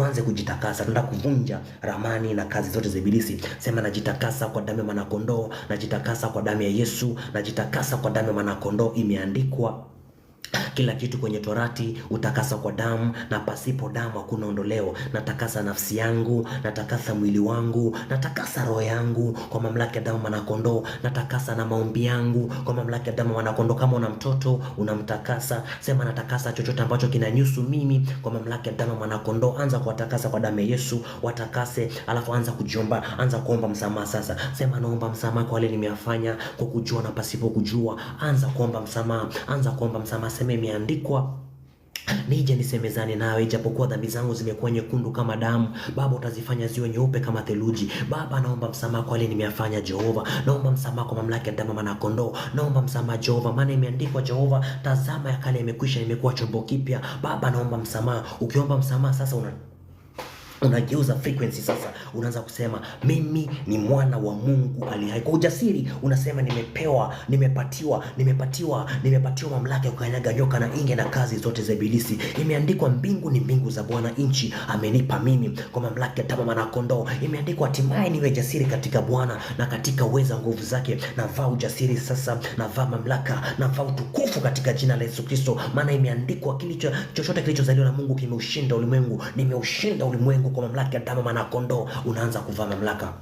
tuanze kujitakasa. Tunataka kuvunja ramani na kazi zote za ibilisi. Sema najitakasa kwa damu ya mwana kondoo, najitakasa kwa damu ya Yesu, najitakasa kwa damu ya mwana kondoo. Imeandikwa kila kitu kwenye Torati utakasa kwa damu, na pasipo damu hakuna ondoleo. Natakasa nafsi yangu, natakasa mwili wangu, natakasa roho yangu kwa mamlaka ya damu mwana kondoo. Natakasa na maombi yangu kwa mamlaka ya damu mwana kondoo. Kama una mtoto unamtakasa, sema natakasa chochote ambacho kinanyusu mimi kwa mamlaka ya damu mwana kondoo. Anza kuwatakasa kwa damu ya Yesu, watakase, alafu anza kujiomba, anza kuomba msamaha sasa. Sema naomba msamaha kwa wale nimeyafanya kwa kujua na pasipo kujua. Anza kuomba msamaha, anza kuomba msamaha. Sema imeandikwa, nije nisemezane nawe ijapokuwa dhambi zangu zimekuwa nyekundu kama damu, Baba utazifanya ziwe nyeupe kama theluji. Baba naomba msamaha kwa wale nimeyafanya Jehova. Naomba msamaha kwa mamlaka ya damu mwana kondoo. Naomba msamaha Jehova, maana imeandikwa Jehova, tazama ya kale yamekwisha, nimekuwa chombo kipya. Baba naomba msamaha. Ukiomba msamaha sasa unageuza frequency sasa. Unaanza kusema mimi ni mwana wa Mungu aliye hai. Kwa ujasiri unasema nimepatiwa mamlaka ya kukanyaga nyoka na inge na kazi zote za ibilisi. Imeandikwa mbingu ni mbingu za Bwana, nchi amenipa mimi kwa mamlaka ya damu mwana kondoo. Imeandikwa hatimaye niwe jasiri katika Bwana na katika uweza nguvu zake. Navaa ujasiri sasa, navaa mamlaka, navaa utukufu katika jina la Yesu Kristo. Maana imeandikwa chochote kilichozaliwa na Mungu kimeushinda ulimwengu. Nimeushinda ulimwengu kwa mamlaka ya damu mwana kondoo. Unaanza kuvaa mamlaka.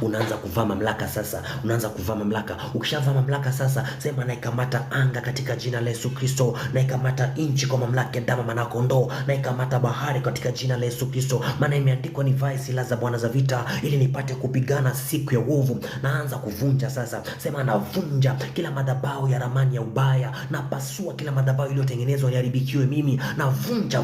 Unaanza kuvaa mamlaka sasa. Unaanza kuvaa mamlaka. Ukishavaa mamlaka sasa, sema naikamata anga katika jina la Yesu Kristo. Naikamata nchi kwa mamlaka ya damu mwana kondoo. Naikamata bahari katika jina la Yesu Kristo. Maana imeandikwa nivae silaha za Bwana za vita ili nipate kupigana siku ya uovu. Naanza kuvunja sasa. Sema navunja kila madhabahu ya ramani ya ubaya. Napasua kila madhabahu iliyotengenezwa niharibikiwe mimi. Navunja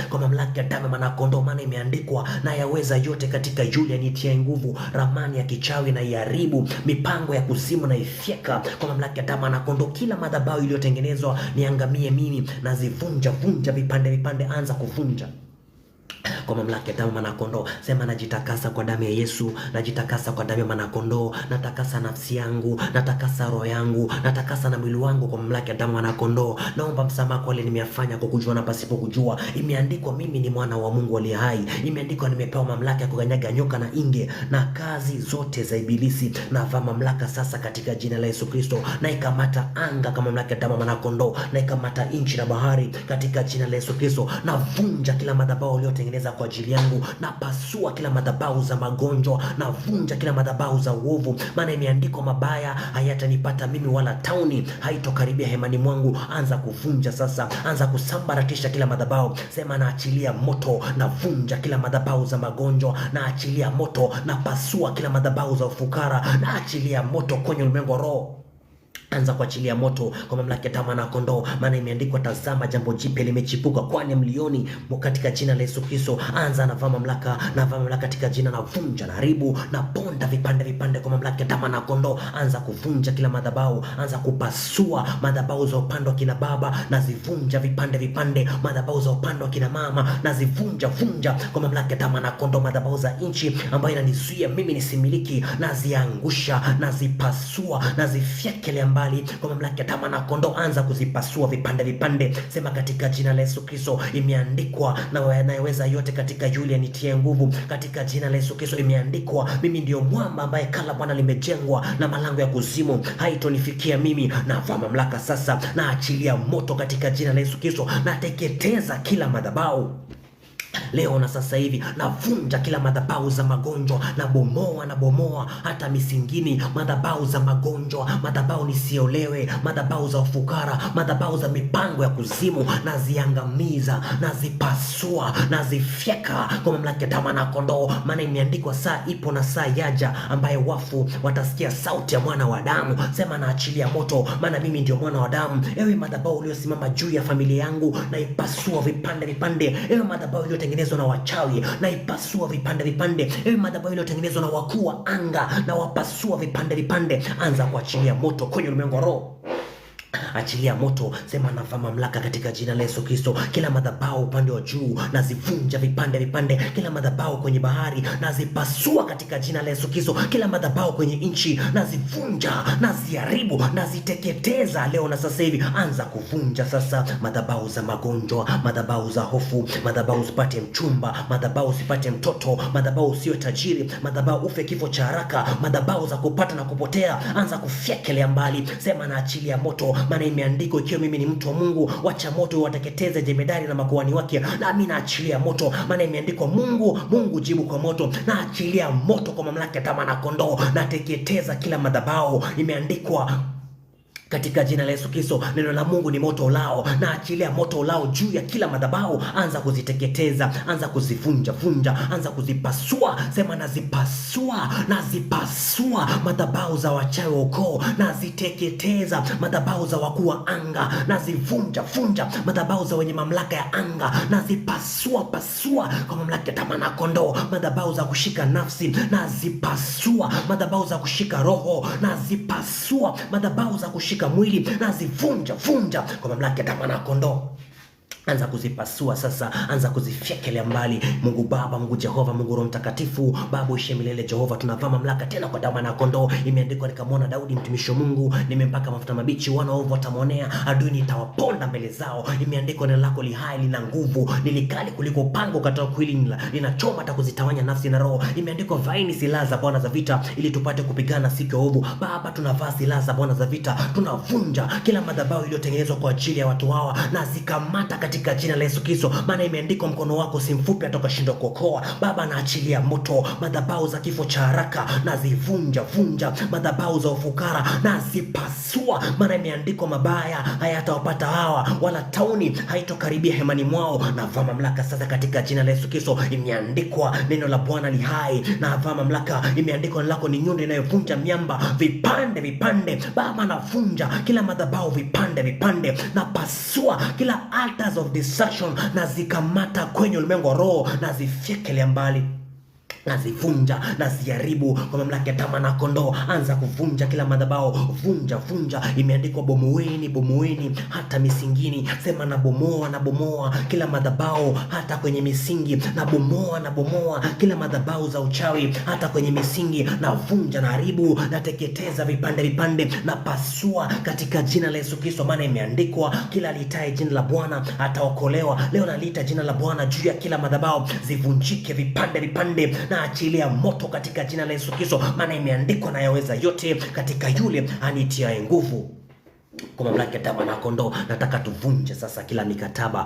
kwa mamlaka ya damu mwana kondoo. Maana imeandikwa na yaweza yote katika yule anitie nguvu. Ramani ya kichawi na iharibu, mipango ya kuzimu na ifyeka kwa mamlaka ya damu mwana kondoo. Kila madhabahu iliyotengenezwa niangamie mimi, nazivunja vipande. Anza kuvunja kwa mamlaka ya damu mwana kondoo. Sema najitakasa kwa damu ya Yesu, najitakasa kwa damu ya mwana kondoo. Natakasa nafsi yangu, natakasa roho yangu, natakasa na mwili wangu kwa mamlaka ya damu mwana kondoo. Naomba msamaha kwa wale nimeyafanya kwa kujua na pasipo kujua. Imeandikwa mimi ni mwana wa Mungu aliye hai. Imeandikwa nimepewa mamlaka ya kukanyaga nyoka na inge na kazi zote za ibilisi. Navaa mamlaka sasa katika jina la Yesu Kristo. Naikamata anga kwa mamlaka ya damu mwana kondoo. Naikamata nchi na bahari katika jina la Yesu Kristo. Navunja kila madhabahu iliyotengeneza kwa ajili yangu. Napasua kila madhabahu za magonjwa, navunja kila madhabahu za uovu. Maana imeandikwa mabaya hayatanipata mimi, wala tauni haitokaribia hemani mwangu. Anza kuvunja sasa, anza kusambaratisha kila madhabahu. Sema naachilia moto, navunja kila madhabahu za magonjwa, naachilia moto, napasua kila madhabahu za ufukara, naachilia moto kwenye ulimwengu wa roho. Anza kuachilia moto kwa mamlaka ya damu mwana kondoo. Maana imeandikwa tazama jambo jipya limechipuka, kwani mlioni katika jina la Yesu Kristo. Anza navaa mamlaka katika jina, na vunja na haribu na ponda vipande kwa mamlaka ya damu mwana kondoo. Anza kuvunja kila madhabahu, anza kupasua madhabahu za upande wa kina baba, nazivunja vipande. Madhabahu za upande wa kina mama nazivunja kwa mamlaka ya damu mwana kondoo. Madhabahu za nchi ambayo inanizuia mimi nisimiliki, naziangusha, nazipasua, nazifyekele mbali kwa mamlaka ya damu mwana kondoo. Anza kuzipasua vipande. Sema katika jina la Yesu Kristo. Imeandikwa na anayeweza yote katika yule anitie nguvu. Katika jina la Yesu Kristo imeandikwa mimi ndio mwamba ambaye kala Bwana limejengwa, na malango ya kuzimu haitonifikia mimi. Navaa mamlaka sasa, naachilia moto katika jina la Yesu Kristo. Nateketeza kila madhabahu leo na sasa hivi. Navunja kila madhabahu za magonjwa, nabomoa hata misingini, madhabahu za magonjwa, madhabahu nisiolewe, madhabahu za ufukara, madhabahu za mipango ya kuzimu. Naziangamiza, nazipasua, nazifyeka kwa mamlaka ya damu mwana kondoo. Maana imeandikwa saa ipo na saa yaja ambaye wafu watasikia sauti ya mwana wa damu. Sema naachilia moto, maana mimi ndio mwana wa damu. Ewe madhabahu uliosimama juu ya familia yangu, naipasua vipande. Ewe madhabahu iliyotengenezwa na wachawi, naipasua vipande. Ewe madhabahu iliyotengenezwa na wakuu wa anga, na wapasua vipande. Anza kuachilia moto kwenye ulimwengu wa roho. Achilia moto, sema navaa mamlaka katika jina la Yesu Kristo. Kila madhabahu upande wa juu nazivunja vipande vipande. Kila madhabahu kwenye bahari nazipasua katika jina la Yesu Kristo. Kila madhabahu kwenye nchi nazivunja, naziharibu, naziteketeza leo na sasa hivi. Anza kuvunja sasa madhabahu za magonjwa, madhabahu za hofu, madhabahu usipate mchumba, madhabahu usipate mtoto, madhabahu usiwe tajiri, madhabahu ufe kifo cha haraka, madhabahu za kupata na kupotea. Anza kufyekelea mbali, sema naachilia moto, maana imeandikwa ikiwa mimi ni mtu wa Mungu, wacha moto wateketeze jemedari na makuhani wake. Na mimi naachilia moto, maana imeandikwa Mungu jibu kwa moto. Naachilia moto kwa mamlaka ya Mwana Kondoo, nateketeza kila madhabahu. Imeandikwa katika jina la Yesu Kristo, neno la Mungu ni moto ulao. Na achilia moto ulao juu ya kila madhabahu. Anza kuziteketeza, anza kuzivunja vunja, anza kuzipasua. Sema nazipasua madhabahu za wachawi wa ukoo, naziteketeza madhabahu za wakuu wa anga, nazivunja vunja madhabahu za wenye mamlaka ya anga, nazipasua kwa mamlaka ya Mwana Kondoo. Madhabahu za kushika nafsi nazipasua, madhabahu za kushika roho nazipasua, madhabahu za kushika mwili nazivunja kwa mamlaka ya Mwana Kondoo. Anza kuzipasua sasa, anza kuzifyekelea mbali. Mungu Baba, Mungu Jehova, Mungu Roho Mtakatifu, Baba uishe milele. Jehova, tunavaa mamlaka tena kwa damu ya kondoo. Imeandikwa, nikamwona Daudi mtumishi wa Mungu, nimempaka mafuta mabichi, wana ovu watamwonea, adui nitawaponda mbele zao. Imeandikwa, neno lako li hai, lina nguvu, lilikali kuliko pango katao kuili, linachoma hata kuzitawanya nafsi na roho. Imeandikwa, vaeni silaha za Bwana za vita, ili tupate kupigana siku ya ovu. Baba, tunavaa silaha za Bwana za vita, tunavunja kila madhabahu iliyotengenezwa kwa ajili ya watu hawa, na zikamata katika jina la Yesu Kristo, maana imeandikwa, mkono wako si mfupi hata ukashindwa kuokoa. Baba, naachilia moto madhabahu za kifo cha haraka, nazivunja madhabahu za ufukara, nazipasua, maana imeandikwa, mabaya hayatawapata hawa, wala tauni haitokaribia hemani mwao. Navaa mamlaka sasa katika jina la Yesu Kristo. Imeandikwa, neno la Bwana li hai. Navaa mamlaka, imeandikwa, neno lako ni nyundo inayovunja miamba vipande. Baba, navunja kila madhabahu vipande, napasua kila altars of destruction, nazikamata kwenye ulimwengu wa roho, nazifyekelea mbali, nazivunja, naziharibu kwa mamlaka ya Mwana Kondoo. Anza kuvunja kila madhabahu, vunja. Imeandikwa, bomoeni hata misingini. Sema nabomoa kila madhabahu hata kwenye misingi, nabomoa kila madhabahu za uchawi hata kwenye misingi, navunja, naharibu, nateketeza vipande, napasua katika jina la Yesu Kristo, maana imeandikwa, kila alitaye jina la Bwana ataokolewa. Leo naliita jina la Bwana juu ya kila madhabahu, zivunjike vipande, na achilia moto katika jina la Yesu Kristo, maana imeandikwa, na yaweza yote katika yule anitiaye nguvu. Kwa mamlaka ya Mwana Kondoo, nataka tuvunje sasa kila mikataba,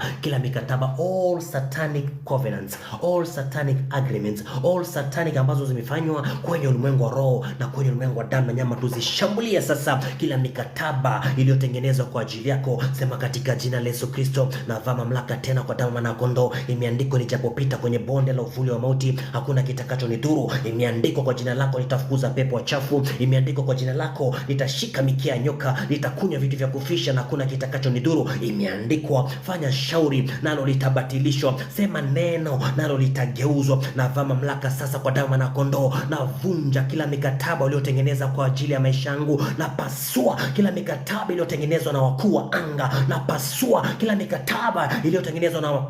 all satanic covenants, all satanic agreements, all satanic ambazo zimefanywa kwenye ulimwengu wa roho na kwenye ulimwengu wa damu na nyama. Tuzishambulie sasa kila mikataba iliyotengenezwa kwa ajili yako. Sema katika jina la Yesu Kristo, navaa mamlaka tena kwa damu ya Mwana Kondoo. Imeandikwa, nijapopita kwenye bonde la uvuli wa mauti, hakuna kitakachonidhuru. Imeandikwa, kwa jina lako nitafukuza pepo wachafu. Imeandikwa, kwa jina lako nitashika mikia ya nyoka, nitakunywa vitu vya kufisha na kuna kitakachonidhuru. Imeandikwa, fanya shauri nalo litabatilishwa, sema neno nalo litageuzwa. Navaa mamlaka sasa kwa damu ya kondoo, navunja kila mikataba iliyotengenezwa kwa ajili ya maisha yangu, napasua kila mikataba iliyotengenezwa na wakuu wa anga, napasua kila mikataba iliyotengenezwa na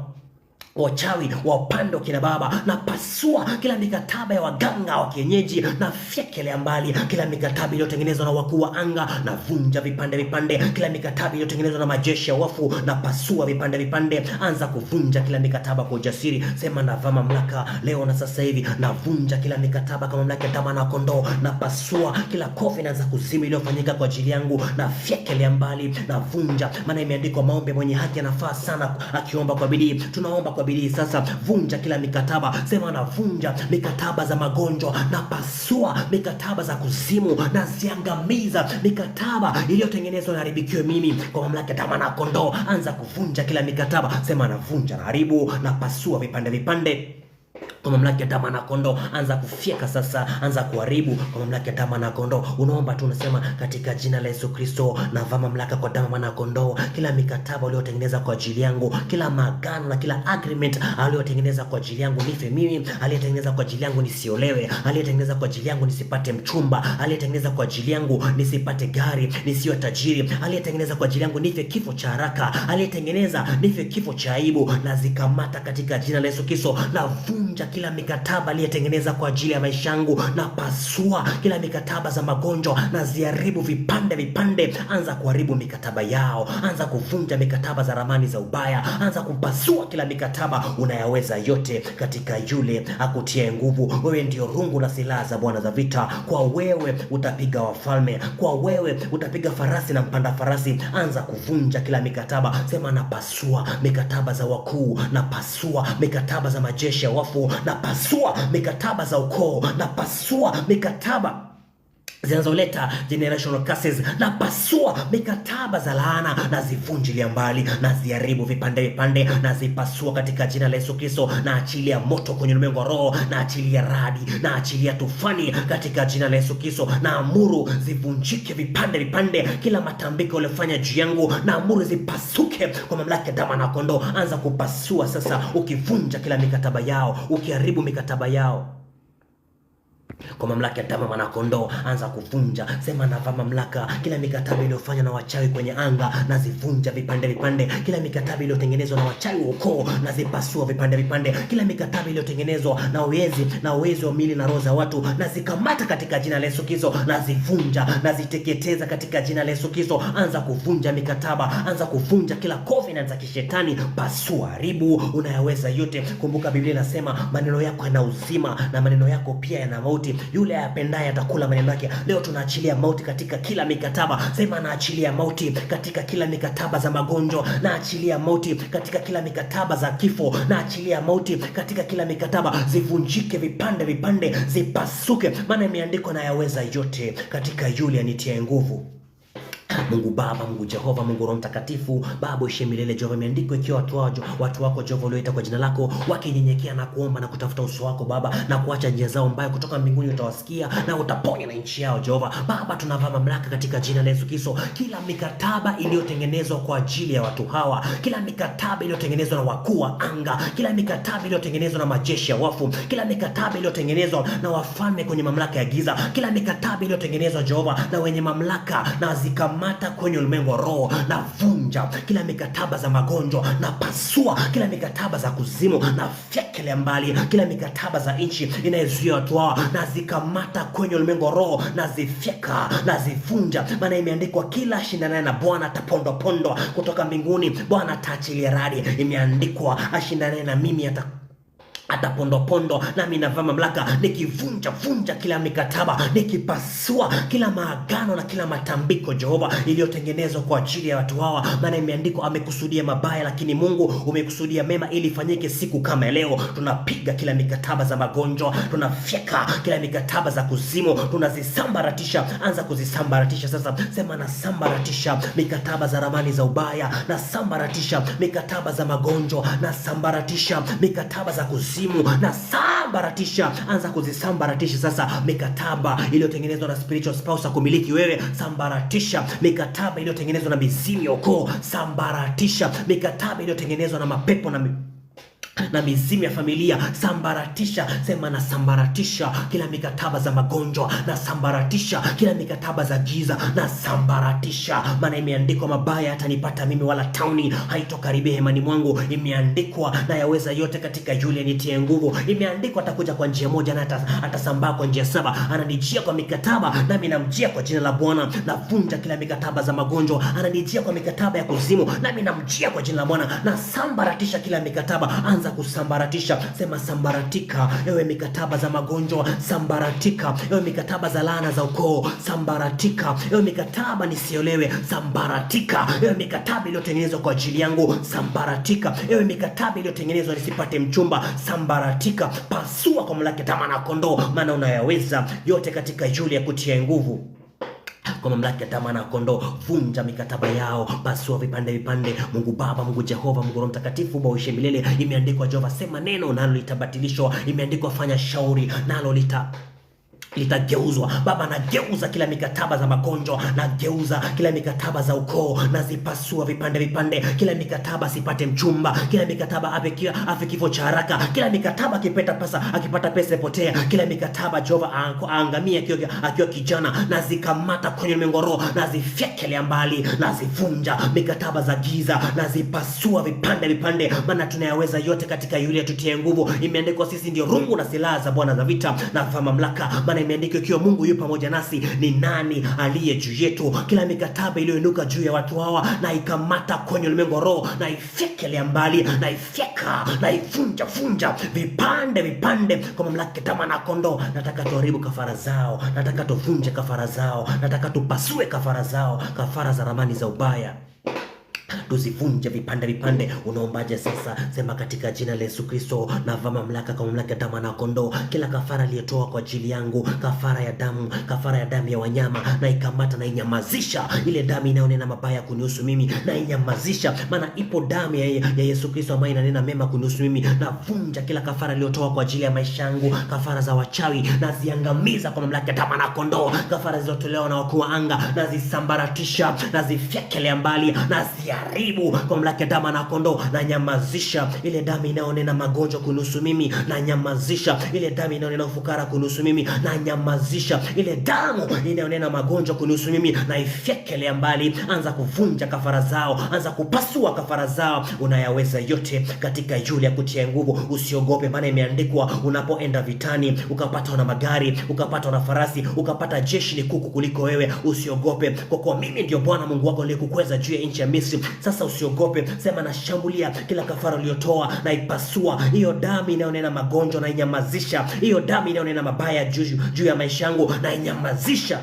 wachawi wa upande wa kina baba, na pasua kila mikataba ya waganga wa kienyeji, na fyekelea mbali kila mikataba iliyotengenezwa na wakuu wa anga, na vunja vipande kila mikataba iliyotengenezwa na majeshi ya wafu, na pasua vipande. Anza kuvunja kila mikataba kwa ujasiri. Sema navaa mamlaka leo na sasa hivi, navunja kila mikataba kama mamlaka ya Mwana Kondoo, na pasua kila covenant za kuzimu iliyofanyika kwa ajili yangu, na fyekelea mbali, na vunja, maana imeandikwa, maombi mwenye haki anafaa sana akiomba kwa bidii. Tunaomba kwa bidii sasa. Vunja kila mikataba. Sema navunja mikataba za magonjwa, na pasua mikataba za kuzimu, na ziangamiza mikataba iliyotengenezwa na haribikiwe mimi kwa mamlaka ya Mwana Kondoo. Anza kuvunja kila mikataba. Sema navunja, na haribu, na pasua vipande Kwa mamlaka ya damu na kondoo, anza kufyeka sasa, anza kuharibu kwa mamlaka ya damu na kondoo. Unaomba tu unasema, katika jina la Yesu Kristo navaa mamlaka kwa damu na kondoo. Kila mikataba aliyotengeneza kwa ajili yangu, kila maagano na kila agreement aliyotengeneza kwa ajili yangu nife mimi, aliyetengeneza kwa ajili yangu nisiolewe, aliyetengeneza kwa ajili yangu nisipate mchumba, aliyetengeneza kwa ajili yangu nisipate gari, nisiwe tajiri, aliyetengeneza kwa ajili yangu nife kifo cha haraka, aliyetengeneza nife kifo cha aibu, na zikamata katika jina la Yesu Kristo. Na vunja kila mikataba aliyetengeneza kwa ajili ya maisha yangu, na pasua kila mikataba za magonjwa, na ziharibu vipande vipande. Anza kuharibu mikataba yao, anza kuvunja mikataba za ramani za ubaya, anza kupasua kila mikataba. Unayaweza yote katika yule akutie nguvu. Wewe ndio rungu na silaha za Bwana za vita. Kwa wewe utapiga wafalme, kwa wewe utapiga farasi na mpanda farasi. Anza kuvunja kila mikataba. Sema, napasua mikataba za wakuu, napasua mikataba za majeshi ya wafu, napasua mikataba za ukoo, napasua mikataba zinazoleta generational curses, na pasua mikataba za laana, na zivunjilia mbali, na ziharibu vipande vipande, na zipasua katika jina la Yesu Kristo. Na achilia moto kwenye ulimwengu wa roho, na achilia radi, na achilia tufani katika jina la Yesu Kristo. Na amuru zivunjike vipande vipande, kila matambiko uliyofanya juu yangu, na amuru zipasuke kwa mamlaka ya damu na kondoo. Anza kupasua sasa, ukivunja kila mikataba yao, ukiharibu mikataba yao kwa mamlaka ya damu na kondoo. Anza kuvunja. Sema, navaa mamlaka kila mikataba iliyofanywa na wachawi kwenye anga, na zivunja vipande vipande. Kila mikataba iliyotengenezwa na wachawi wa ukoo, na zipasua vipande vipande. Kila mikataba iliyotengenezwa na uwezi wa mili na roho za watu, na zikamata katika jina la Yesu Kristo, na zivunja, na ziteketeza katika jina la Yesu Kristo. Anza kuvunja mikataba, anza kuvunja kila covenant za kishetani. Pasua, haribu. Unayaweza yote. Kumbuka Biblia inasema maneno yako yana uzima, na maneno yako pia yana mauti. Yule apendaye atakula maneno yake. Leo tunaachilia mauti katika kila mikataba. Sema, naachilia mauti katika kila mikataba za magonjwa, naachilia mauti katika kila mikataba za kifo, naachilia mauti katika kila mikataba. Zivunjike vipande vipande, zipasuke, maana imeandikwa, na yaweza yote katika yule anitie nguvu. Mungu Baba, Mungu Jehova, Mungu Roho Mtakatifu, Baba uishi milele. Jehova, imeandikwa, ikiwa watu wako Jehova walioita kwa jina lako wakinyenyekea na kuomba na kutafuta uso wako Baba, na kuacha njia zao mbaya, kutoka mbinguni utawasikia na utaponya na nchi yao. Jehova Baba, tunavaa mamlaka katika jina la Yesu Kristo. Kila mikataba iliyotengenezwa kwa ajili ya watu hawa, kila mikataba iliyotengenezwa na wakuu wa anga, kila mikataba iliyotengenezwa na majeshi ya wafu, kila mikataba iliyotengenezwa na wafalme kwenye mamlaka ya giza, kila mikataba iliyotengenezwa Jehova na wenye mamlaka, na zikamata kwenye ulimwengu wa roho, na vunja kila mikataba za magonjwa, na pasua kila mikataba za kuzimu, na fyekele mbali kila mikataba za nchi inayozuia watu hawa, na zikamata kwenye ulimwengu wa roho, na zifyeka na zivunja. Maana imeandikwa, kila ashindanaye na Bwana atapondwa pondwa kutoka mbinguni. Bwana ataachilia radi. Imeandikwa, ashindanaye na mimi atapondo, nami navaa mamlaka nikivunja kila mikataba, nikipasua kila maagano na kila matambiko Jehova iliyotengenezwa kwa ajili ya watu hawa. Maana imeandikwa, amekusudia mabaya, lakini Mungu umekusudia mema ili ifanyike siku kama leo. Tunapiga kila mikataba za magonjwa, tunafyeka kila mikataba za kuzimu, tunazisambaratisha. Anza kuzisambaratisha sasa. Sema, nasambaratisha mikataba za ramani za ubaya, nasambaratisha mikataba za magonjwa, nasambaratisha mikataba za kuzimu, na sambaratisha. Anza kuzisambaratisha sasa. Mikataba iliyotengenezwa na spiritual spouse kumiliki wewe, sambaratisha. Mikataba iliyotengenezwa na mizimu ya ukoo, sambaratisha. Mikataba iliyotengenezwa na mapepo na mizimu ya familia, sambaratisha. Sema, na sambaratisha kila mikataba za magonjwa, na sambaratisha kila mikataba za giza, na sambaratisha. Maana imeandikwa, mabaya hatanipata mimi, wala tauni haitokaribia hemani mwangu. Imeandikwa, na yaweza yote katika yule anitie nguvu. Imeandikwa, atakuja kwa njia moja na atasambaa kwa njia saba. Ananijia kwa mikataba, nami namjia kwa jina la Bwana. Navunja kila mikataba za magonjwa. Ananijia kwa mikataba ya kuzimu, nami namjia kwa jina la Bwana. Na sambaratisha kila mikataba. Anza kusambaratisha. Sema, sambaratika ewe mikataba za magonjwa, sambaratika ewe mikataba za laana za ukoo, sambaratika ewe mikataba nisiolewe, sambaratika ewe mikataba iliyotengenezwa kwa ajili yangu, sambaratika ewe mikataba iliyotengenezwa nisipate mchumba, sambaratika. Pasua kwa mamlaka ya damu na kondoo, maana unayaweza yote katika yule ya kutia nguvu. kwa mamlaka ya damu na kondoo. Vunja mikataba yao, pasua vipande vipande. Mungu Baba, Mungu Jehova, Mungu Roho Mtakatifu, uishi milele. Imeandikwa Jehova, sema neno nalo litabatilishwa. Imeandikwa fanya shauri nalo litageuzwa. Baba, nageuza kila mikataba za magonjwa, nageuza kila mikataba za ukoo, nazipasua vipande vipande. Kila mikataba sipate mchumba, kila mikataba afe kifo cha haraka, kila mikataba akipata pesa ipotea, kila mikataba Jehova aangamie akiwa kijana, nazikamata kwenye mengoro, nazifyekelea mbali, nazivunja mikataba za giza, nazipasua vipande vipande, maana tunayaweza yote katika yule atutie nguvu. Imeandikwa sisi ndio rungu na silaha za Bwana za vita na mamlaka, maana imeandikwa ikiwa Mungu yu pamoja nasi, ni nani aliye juu yetu? Kila mikataba iliyoinuka juu ya watu hawa na ikamata kwenye ulimwengu roho, na ifyekelea mbali, na ifyeka, na ivunja vipande vipande kwa mamlaka damu na kondoo. Nataka tuharibu kafara zao, nataka tuvunje kafara zao, nataka tupasue kafara zao, kafara za ramani za ubaya tuzivunje vipande vipande. Unaombaje sasa? Sema katika jina la Yesu Kristo, navaa mamlaka kwa mamlaka ya damu na kondoo. Kila kafara aliyotoa kwa ajili yangu, kafara ya damu ya wanyama, na ikamata na inyamazisha. Ile damu inayonena mabaya kunihusu mimi, na inyamazisha, maana ipo damu ya Yesu Kristo ambayo inanena mema kunihusu mimi. Navunja kila kafara aliyotoa kwa ajili ya maisha yangu, kafara za wachawi naziangamiza kwa mamlaka ya damu na kondoo. Kafara zilizotolewa na wakuu wa anga nazisambaratisha, nazifyekelea mbali, haribu kwa mamlaka ya damu na kondoo. Na nyamazisha ile damu inayonena magonjwa kunusu mimi, na nyamazisha ile damu inayonena ufukara kunusu mimi, na nyamazisha ile damu inayonena magonjwa kunusu mimi, na ifyekelea mbali. Anza kuvunja kafara zao, anza kupasua kafara zao. Unayaweza yote katika yule akutia nguvu. Usiogope, maana imeandikwa unapoenda vitani ukapata na magari, ukapata na farasi, ukapata jeshi ni kuku kuliko wewe, usiogope, kwa kuwa mimi ndio Bwana Mungu wako niliyekukweza juu ya nchi ya Misri. Sasa usiogope, sema nashambulia kila kafara uliyotoa, na ipasua hiyo damu inayonena magonjwa, na inyamazisha hiyo damu inayonena mabaya juu ya maisha yangu, na inyamazisha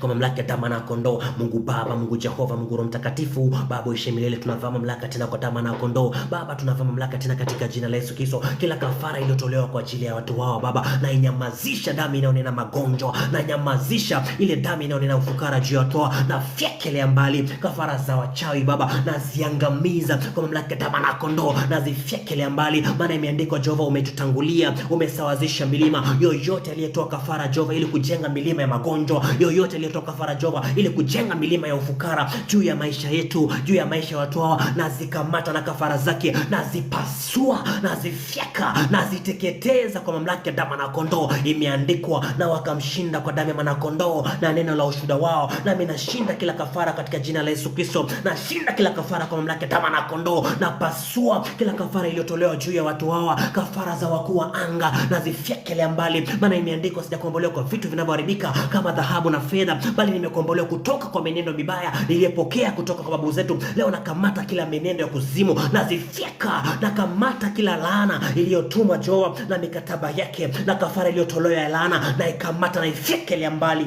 kwa mamlaka ya damu na kondoo. Mungu Baba, Mungu Jehova, Mungu Roho Mtakatifu, Baba uishi milele. Tunavaa mamlaka tena kwa damu na kondoo. Baba, tunavaa mamlaka tena katika jina la Yesu Kristo. Kila kafara iliyotolewa kwa ajili ya watu wao Baba, na inyamazisha damu inayonena magonjwa, na inyamazisha ile damu inayonena ufukara juu ya watu wao, na fyekelea mbali kafara za wachawi Baba, na ziangamiza kwa mamlaka ya damu na kondoo, na zifyekelea mbali, maana imeandikwa Jehova, umetutangulia, umesawazisha milima. Yoyote aliyetoa kafara Jehova ili kujenga milima ya magonjwa, yoyote aliyetoa kafara Jehova ili kujenga milima ya ufukara juu ya maisha yetu, juu ya maisha ya watu hawa, na zikamata na kafara zake, na zipasua, na zifyeka, na ziteketeza kwa mamlaka ya damu na kondoo. Imeandikwa, na wakamshinda kwa damu ya mwana kondoo na neno la ushuhuda wao. Nami nashinda kila kafara katika jina la Yesu Kristo. Nashinda kila kafara kwa mamlaka ya damu na kondoo. Na pasua kila kafara iliyotolewa juu ya watu hawa, kafara za wakuu wa anga, na zifyekelea mbali, maana imeandikwa, sijakombolewa kwa vitu vinavyoharibika kama dhahabu na fedha, bali nimekombolewa kutoka kwa menendo mibaya niliyopokea kutoka kwa babu zetu. Leo nakamata kila menendo ya kuzimu, nazifyeka. Nakamata kila laana iliyotumwa Jehova na mikataba yake, na kafara iliyotolewa ya laana, na ikamata na ifyekelea mbali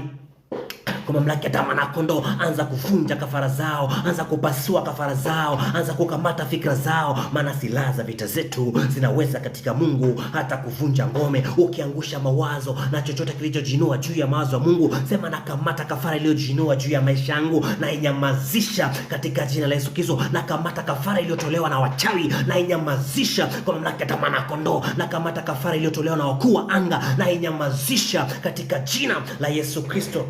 kwa mamlaka ya damu na kondoo. Anza kuvunja kafara zao, anza kupasua kafara zao, anza kukamata fikra zao, maana silaha za vita zetu zinaweza katika Mungu hata kuvunja ngome. Ukiangusha mawazo na chochote kilichojinua juu ya mawazo ya Mungu, sema nakamata kafara iliyojinua juu ya maisha yangu, na inyamazisha katika jina la Yesu Kristo. Nakamata kafara iliyotolewa na wachawi, na inyamazisha kwa mamlaka ya damu na kondoo. Nakamata kafara iliyotolewa na wakuu wa anga, na inyamazisha katika jina la Yesu Kristo.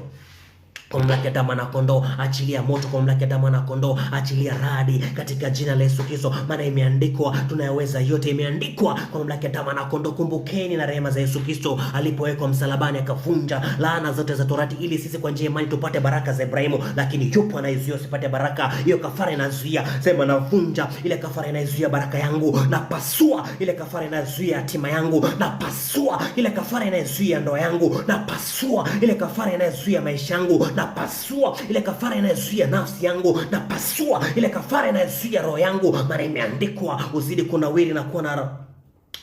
Kwa mamlaka ya damu na kondoo, achilia moto kwa mamlaka ya damu na kondoo, achilia radi katika jina la Yesu Kristo, maana imeandikwa tunayaweza yote. Imeandikwa kwa mamlaka ya damu na kondoo. Kumbukeni na rehema za Yesu Kristo alipowekwa msalabani, akavunja laana zote za Torati ili sisi kwa njia ya imani tupate baraka za Ibrahimu, lakini yupo anayezuia usipate baraka. Hiyo kafara inazuia. Sema navunja ile kafara inayozuia baraka yangu, na pasua ile kafara inayozuia hatima yangu, na pasua ile kafara inayozuia ndoa yangu, na pasua ile kafara inayozuia maisha yangu, na pasua ile kafara inayozuia nafsi yangu, na pasua ile kafara inayozuia roho yangu, maana imeandikwa uzidi kunawiri na kuwa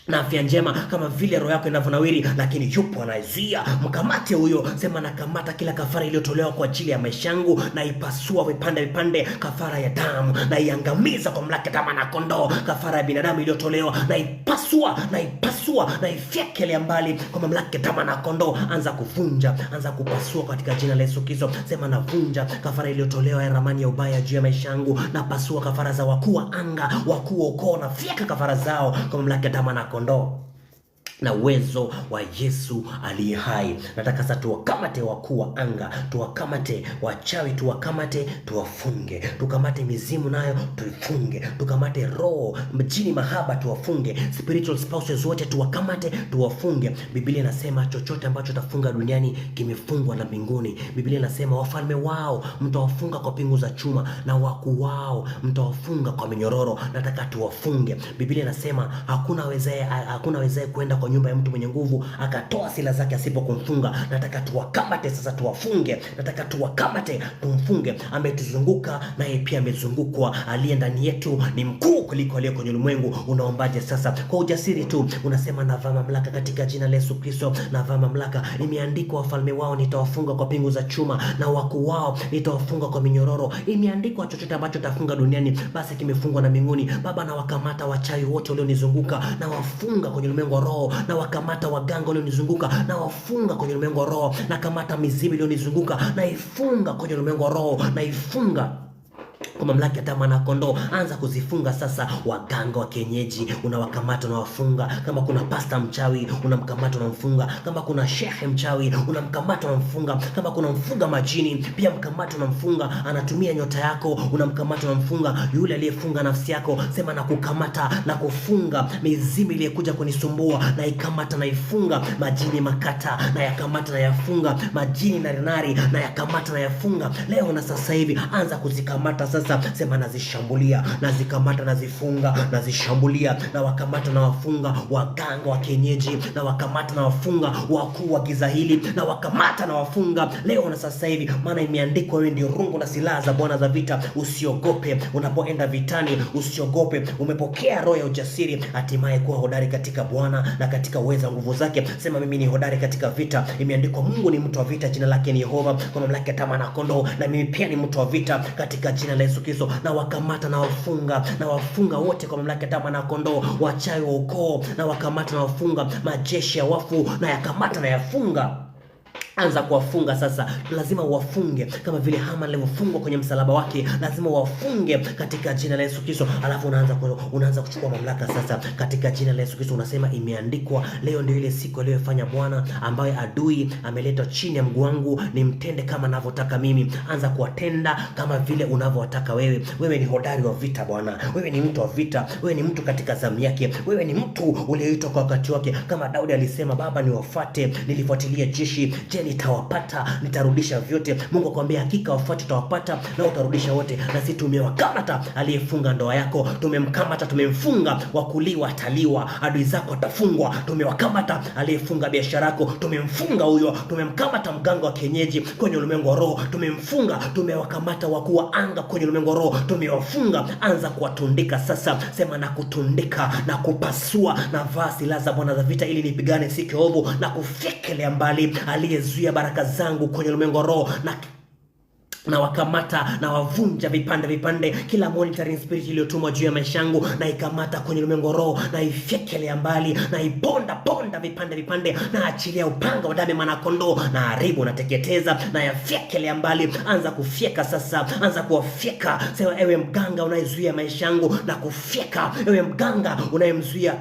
na afya njema kama vile roho yako inavyonawiri, lakini yupo anayezuia. Mkamate huyo, sema nakamata kila kafara iliyotolewa kwa ajili ya maisha yangu, na ipasua vipande vipande, kafara ya damu na iangamiza kwa mamlaka ya mwana kondoo. Kafara ya binadamu iliyotolewa na ipasua na ifyekelea mbali kwa mamlaka ya mwana kondoo. Anza kuvunja, anza kupasua katika jina la Yesu Kristo. Sema navunja kafara iliyotolewa ya ramani ya ubaya juu ya maisha yangu, na pasua kafara za wakuu wa anga, wakuu wa ukoo, na fyeka kafara zao kwa mamlaka ya mwana kondoo na uwezo wa Yesu aliye hai. Nataka sasa tuwakamate wakuu wa anga, tuwakamate wachawi, tuwakamate, tuwafunge. Tukamate mizimu nayo tuifunge, tukamate roho mjini mahaba tuwafunge, spiritual spouses wote tuwakamate, tuwafunge. Biblia inasema chochote ambacho tafunga duniani kimefungwa na mbinguni. Biblia inasema wafalme wao mtawafunga kwa pingu za chuma, na wakuu wao mtawafunga kwa minyororo. Nataka tuwafunge. Biblia inasema hakuna wezaye kwenda kwa nyumba ya mtu mwenye nguvu akatoa sila zake asipokumfunga. Nataka tuwakamate sasa, tuwafunge. Nataka tuwakamate, tumfunge. Ametuzunguka naye pia amezungukwa. Aliye ndani yetu ni mkuu kuliko aliye kwenye ulimwengu. Unaombaje sasa? Kwa ujasiri tu unasema navaa mamlaka katika jina la Yesu Kristo. Navaa mamlaka. Imeandikwa wafalme wao nitawafunga kwa pingu za chuma, na wakuu wao nitawafunga kwa minyororo. Imeandikwa chochote ambacho tafunga duniani basi kimefungwa na mbinguni. Baba, na wakamata wachawi wote walionizunguka, na wafunga kwenye ulimwengu wa roho. Na wakamata waganga walionizunguka, na wafunga kwenye ulimwengu wa roho. Na kamata mizimu iliyonizunguka, na ifunga kwenye ulimwengu wa roho, na ifunga kwa mamlaka ya mwana kondoo. Anza kuzifunga sasa. Waganga wa kienyeji unawakamata, unawafunga. Kama kuna pasta mchawi unamkamata, unamfunga. Kama kuna shehe mchawi unamkamata, unamfunga. Kama kuna mfunga majini pia mkamata, unamfunga. Anatumia nyota yako unamkamata, unamfunga. Yule aliyefunga nafsi yako, sema na kukamata na kufunga. Mizimu iliyekuja kunisumbua na ikamata na ifunga. Majini makata na yakamata na yafunga. Majini narinari na yakamata na yafunga. Leo na sasa hivi anza kuzikamata sasa. Sema nazishambulia, nazikamata, nazifunga, nazishambulia, na wakamata na wafunga waganga wa kienyeji, na wakamata na wafunga wakuu wa giza hili, na wakamata na wafunga leo na sasa hivi. Maana imeandikwa wewe ndio rungu na silaha za Bwana za vita. Usiogope unapoenda vitani, usiogope. Umepokea roho ya ujasiri, hatimaye kuwa hodari katika Bwana na katika uweza nguvu zake. Sema mimi ni hodari katika vita. Imeandikwa Mungu ni mtu wa vita, jina lake ni Yehova, kwa mamlaka ya mwana kondoo. Na mimi pia ni mtu wa vita katika jina la Yesu Kristo. Na wakamata na wafunga wote kwa mamlaka ya mwana kondoo. Wachawi wa ukoo na wakamata na wafunga. Majeshi ya wafu na yakamata na yafunga. Anza kuwafunga sasa. Lazima wafunge kama vile Haman alivyofungwa kwenye msalaba wake. Lazima wafunge katika jina la Yesu Kristo. Alafu unaanza kuchukua mamlaka sasa katika jina la Yesu Kristo. Unasema imeandikwa, leo ndio ile siku aliyofanya Bwana, ambaye adui ameletwa chini ya mguu wangu, nimtende kama ninavyotaka mimi. Anza kuwatenda kama vile unavyotaka wewe. Wewe ni hodari wa vita Bwana. Wewe ni mtu wa vita. Wewe ni mtu katika zamu yake. Wewe ni mtu uliyeitwa kwa wakati wake. Kama Daudi alisema, Baba niwafuate, nilifuatilia jeshi, je nitawapata, nitarudisha vyote. Mungu akwambia hakika wafuate, utawapata na utarudisha wote. Na sisi tumewakamata aliyefunga ndoa yako, tumemkamata, tumemfunga. Wakuliwa ataliwa, adui zako atafungwa. Tumewakamata aliyefunga biashara yako, tumemfunga huyo. Tumemkamata mganga wa kienyeji kwenye ulimwengu wa roho, tumemfunga. Tumewakamata wakuu wa anga kwenye ulimwengu wa roho, tumewafunga. Anza kuwatundika sasa. Sema na kutundika na kupasua. Na vaa silaha za Bwana za vita, ili nipigane siku ya ovu na kufyekelea mbali aliyezuia baraka zangu kwenye ulimwengu wa roho. Na wakamata na wavunja vipande kila monitoring spirit iliyotumwa juu ya maisha yangu, na ikamata kwenye ulimwengu wa roho, na ifyekelea mbali, na iponda vipande, na achilia upanga wa damu ya mwana kondoo, na haribu na teketeza, na yafyekelea mbali. Anza kufyeka sasa. Anza kuwafyeka. Sema ewe mganga unayezuia maisha yangu, na kufyeka. Ewe mganga unayemzuia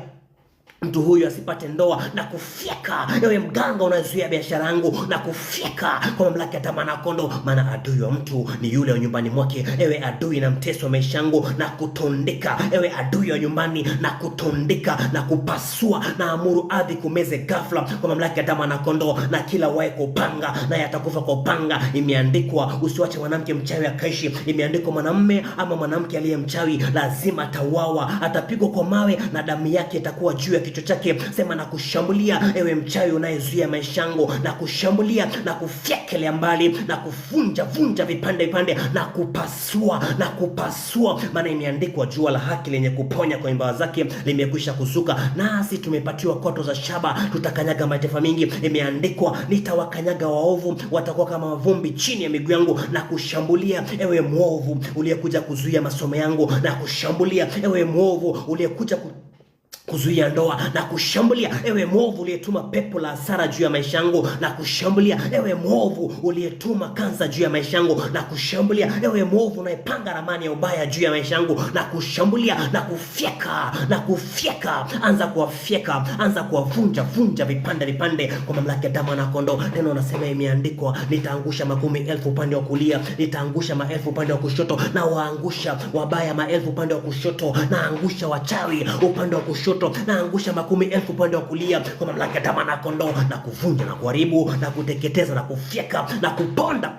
mtu huyu asipate ndoa, na kufyeka. Ewe mganga unazuia biashara yangu, na kufyeka kwa mamlaka ya mwana kondoo. Maana adui wa mtu ni yule wa nyumbani mwake. Ewe adui na mteso wa maisha yangu, na kutondeka. Ewe adui wa nyumbani, na kutondeka na kupasua. Na amuru ardhi kumeze ghafla kwa mamlaka ya mwana kondoo. Na kila wae kwa upanga, na yatakufa kwa upanga. Imeandikwa usiwache mwanamke mchawi akaishi. Imeandikwa mwanamume ama mwanamke aliye mchawi lazima atauawa, atapigwa kwa mawe, na damu yake itakuwa juu ya kichwa chake. Sema na kushambulia ewe mchawi unayezuia maisha yangu, na kushambulia na kufyekelea mbali na vunja vipande vipande na kupasua, maana imeandikwa jua la haki lenye kuponya kwa mbawa zake limekwisha kuzuka, nasi tumepatiwa koto za shaba, tutakanyaga mataifa mingi. Imeandikwa nitawakanyaga waovu, watakuwa kama mavumbi chini ya miguu yangu. Na kushambulia ewe mwovu uliyekuja kuzuia masomo yangu, na kushambulia ewe mwovu uliyekuja kuzuia ndoa, na kushambulia ewe mwovu uliyetuma pepo la hasara juu ya maisha yangu, na kushambulia ewe mwovu uliyetuma kansa juu ya maisha yangu, na kushambulia ewe mwovu unayepanga ramani ya ubaya juu ya maisha yangu, na kushambulia na kufyeka, anza kuwavunja vipande kwa mamlaka ya damu na kondoo. Neno nasema imeandikwa nitaangusha 10,000 upande wa kulia, nitaangusha 1000 upande wa kushoto, na waangusha wabaya 1000 upande wa kushoto, na angusha wachawi upande wa kushoto, na angusha 10,000 upande wa kulia kwa mamlaka ya damu na kondoo, na kuvunja na kuharibu na kuteketeza na kufyeka na kuponda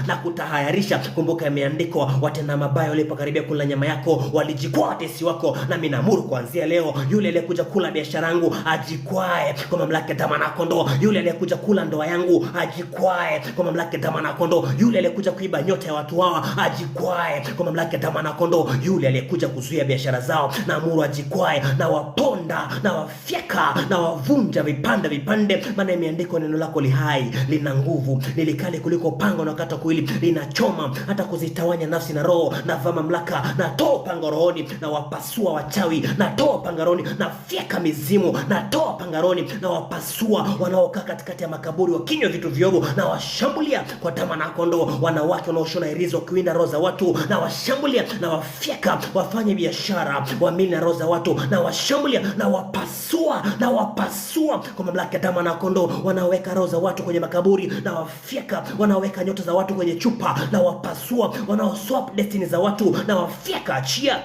na kutahayarisha. Kumbuka imeandikwa watenda mabaya walipokaribia kula nyama yako walijikwaa watesi wako, na mimi naamuru kuanzia leo yule aliyekuja kula biashara yangu ajikwae kwa mamlaka ya damu na kondoo, yule aliyekuja kula ndoa yangu ajikwae kwa mamlaka ya damu na kondoo, yule aliyekuja kuiba nyota ya watu hawa ajikwae kwa mamlaka ya damu na kondoo, yule aliyekuja kuzuia biashara zao naamuru ajikwae, na waponda na wafyeka na wavunja vipande, maana imeandikwa neno lako li hai lina nguvu, nilikali kuliko panga na kata kuili, linachoma hata kuzitawanya nafsi na roho. Na vaa mamlaka, na toa panga rohoni, na wapasua wachawi, na toa panga rohoni, na fyeka mizimu, na toa panga rohoni, na wapasua wanaokaa katikati ya makaburi wakinywa vitu viovu, na washambulia kwa damu na kondoo wanawake wanaoshona hirizi wakiwinda roho za watu, na washambulia na wafyeka wafanye biashara wamili na roho za watu, na washambulia na wapasua kwa mamlaka ya damu na kondoo wanaoweka roho za watu kwenye makaburi, na wafyeka wanaoweka nyota za watu kwenye chupa, na wapasua wanaoswap destiny za watu, na wafyeka achia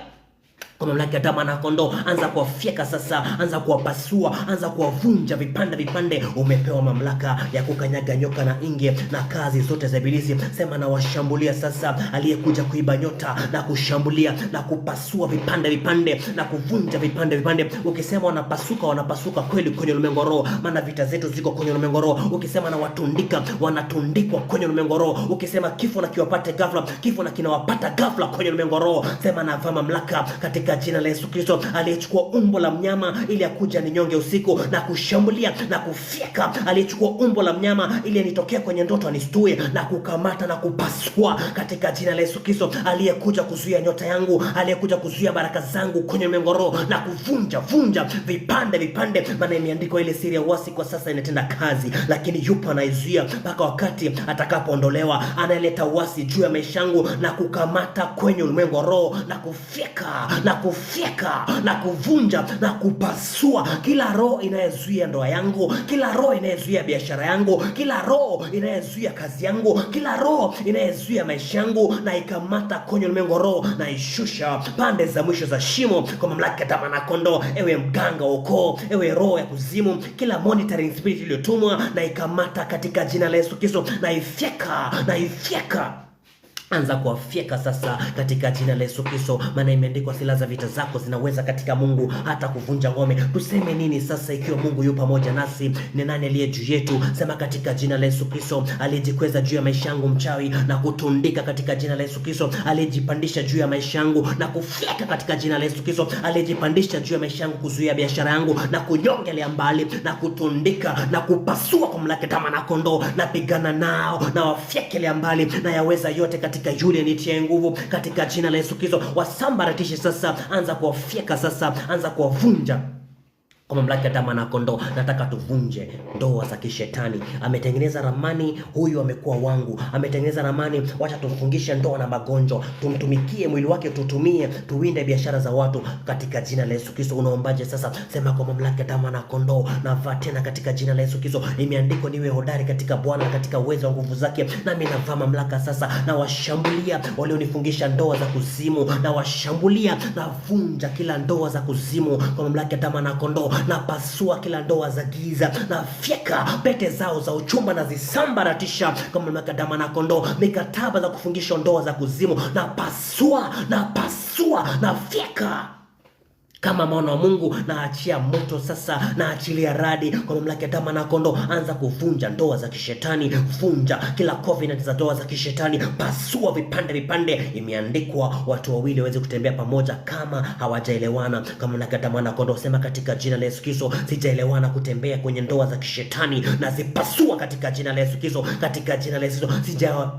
kwa mamlaka ya damu na kondoo. Anza kuwafyeka sasa, anza kuwapasua, anza kuwavunja vipande. Umepewa mamlaka ya kukanyaga nyoka na inge na kazi zote za ibilisi. Sema na washambulia sasa aliyekuja kuiba nyota, na kushambulia na kupasua vipande na kuvunja vipande. Ukisema wanapasuka kweli kwenye ulimwengu roho, maana vita zetu ziko kwenye ulimwengu roho. Ukisema na wanatundikwa kwenye ulimwengu roho. Ukisema kifo na kiwapate ghafla, kifo na kinawapata ghafla kwenye ulimwengu roho. Sema na vaa mamlaka katika jina la Yesu Kristo aliyechukua umbo la mnyama ili akuja ninyonge usiku, na kushambulia na kufyeka aliyechukua umbo la mnyama ili anitokea kwenye ndoto anistue, na kukamata na kupasua katika jina la Yesu Kristo aliyekuja kuzuia nyota yangu, aliyekuja kuzuia baraka zangu kwenye ulimwengu roho, na kuvunja vipande, maana imeandikwa ile siri ya uasi kwa sasa inatenda kazi, lakini yupo anaizuia mpaka wakati atakapoondolewa. Analeta uasi juu ya maisha yangu na kukamata kwenye ulimwengu roho, na kufyeka na kuvunja na kupasua kila roho inayezuia ndoa yangu, kila roho inayezuia biashara yangu, kila roho inayezuia kazi yangu, kila roho inayezuia maisha yangu, na ikamata kwenye ulimwengu roho, na ishusha pande za mwisho za shimo kwa mamlaka ya damu na kondoo. Ewe mganga wa ukoo, ewe roho ya kuzimu, kila monitoring spirit iliyotumwa, na ikamata katika jina la Yesu Kristo, na ifyeka. Anza kuwafyeka sasa katika jina la Yesu Kristo, maana imeandikwa silaha za vita zako zinaweza katika Mungu hata kuvunja ngome. Tuseme nini sasa ikiwa Mungu yu pamoja nasi? Ni nani aliye juu yetu? Sema katika jina la Yesu Kristo. Aliyejikweza juu ya maisha yangu mchawi na kutundika katika jina la Yesu Kristo. Aliyejipandisha juu ya maisha yangu na kufyeka katika jina la Yesu Kristo. Aliyejipandisha juu ya maisha yangu kuzuia biashara yangu na kunyongelea mbali na kutundika na kupasua kwa mamlaka ya damu na kondoo, na pigana nao na wafyekelea mbali, na yaweza yote katika yule nitie nguvu katika jina la Yesu Kristo. Wasambaratishe sasa, anza kuwafyeka sasa, anza kuwavunja kwa mamlaka ya damu na kondoo. Nataka tuvunje ndoa za kishetani. Ametengeneza ramani, huyu amekuwa wangu. Ametengeneza ramani, wacha tufungishe ndoa na magonjwa. Tumtumikie mwili wake, tutumie tuwinde biashara za watu katika jina la Yesu Kristo. Unaombaje sasa? Sema kwa mamlaka ya damu na kondoo, na vaa tena katika jina la Yesu Kristo. Imeandikwa niwe hodari katika Bwana na katika uwezo wa nguvu zake. Nami navaa mamlaka sasa, na washambulia walionifungisha ndoa za kuzimu, na washambulia na vunja kila ndoa za kuzimu kwa mamlaka ya damu na kondoo. Na pasua kila ndoa za giza, na fyeka pete zao za uchumba, na zisambaratisha kama mamlaka damu na kondoo. Mikataba za kufungisha ndoa za kuzimu, na pasua na fyeka Kama mwana wa Mungu, na achia moto sasa, na achilia radi kwa mamlaka ya damu na kondoo. Anza kuvunja ndoa za kishetani, vunja kila covenant za ndoa za kishetani, pasua vipande vipande. Imeandikwa watu wawili waweze kutembea pamoja kama hawajaelewana. Kama mamlaka ya damu na kondoo, sema katika jina la Yesu Kristo, sijaelewana kutembea kwenye ndoa za kishetani, na zipasua katika jina la Yesu Kristo, katika jina la Yesu Kristo.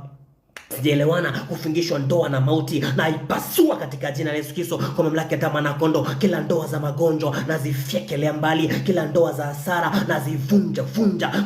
Sijaelewana kufungishwa ndoa na mauti, na ipasua katika jina la Yesu Kristo kwa mamlaka ya damu na kondoo. Kila ndoa za magonjwa na zifyekelea mbali, kila ndoa za hasara na zivunja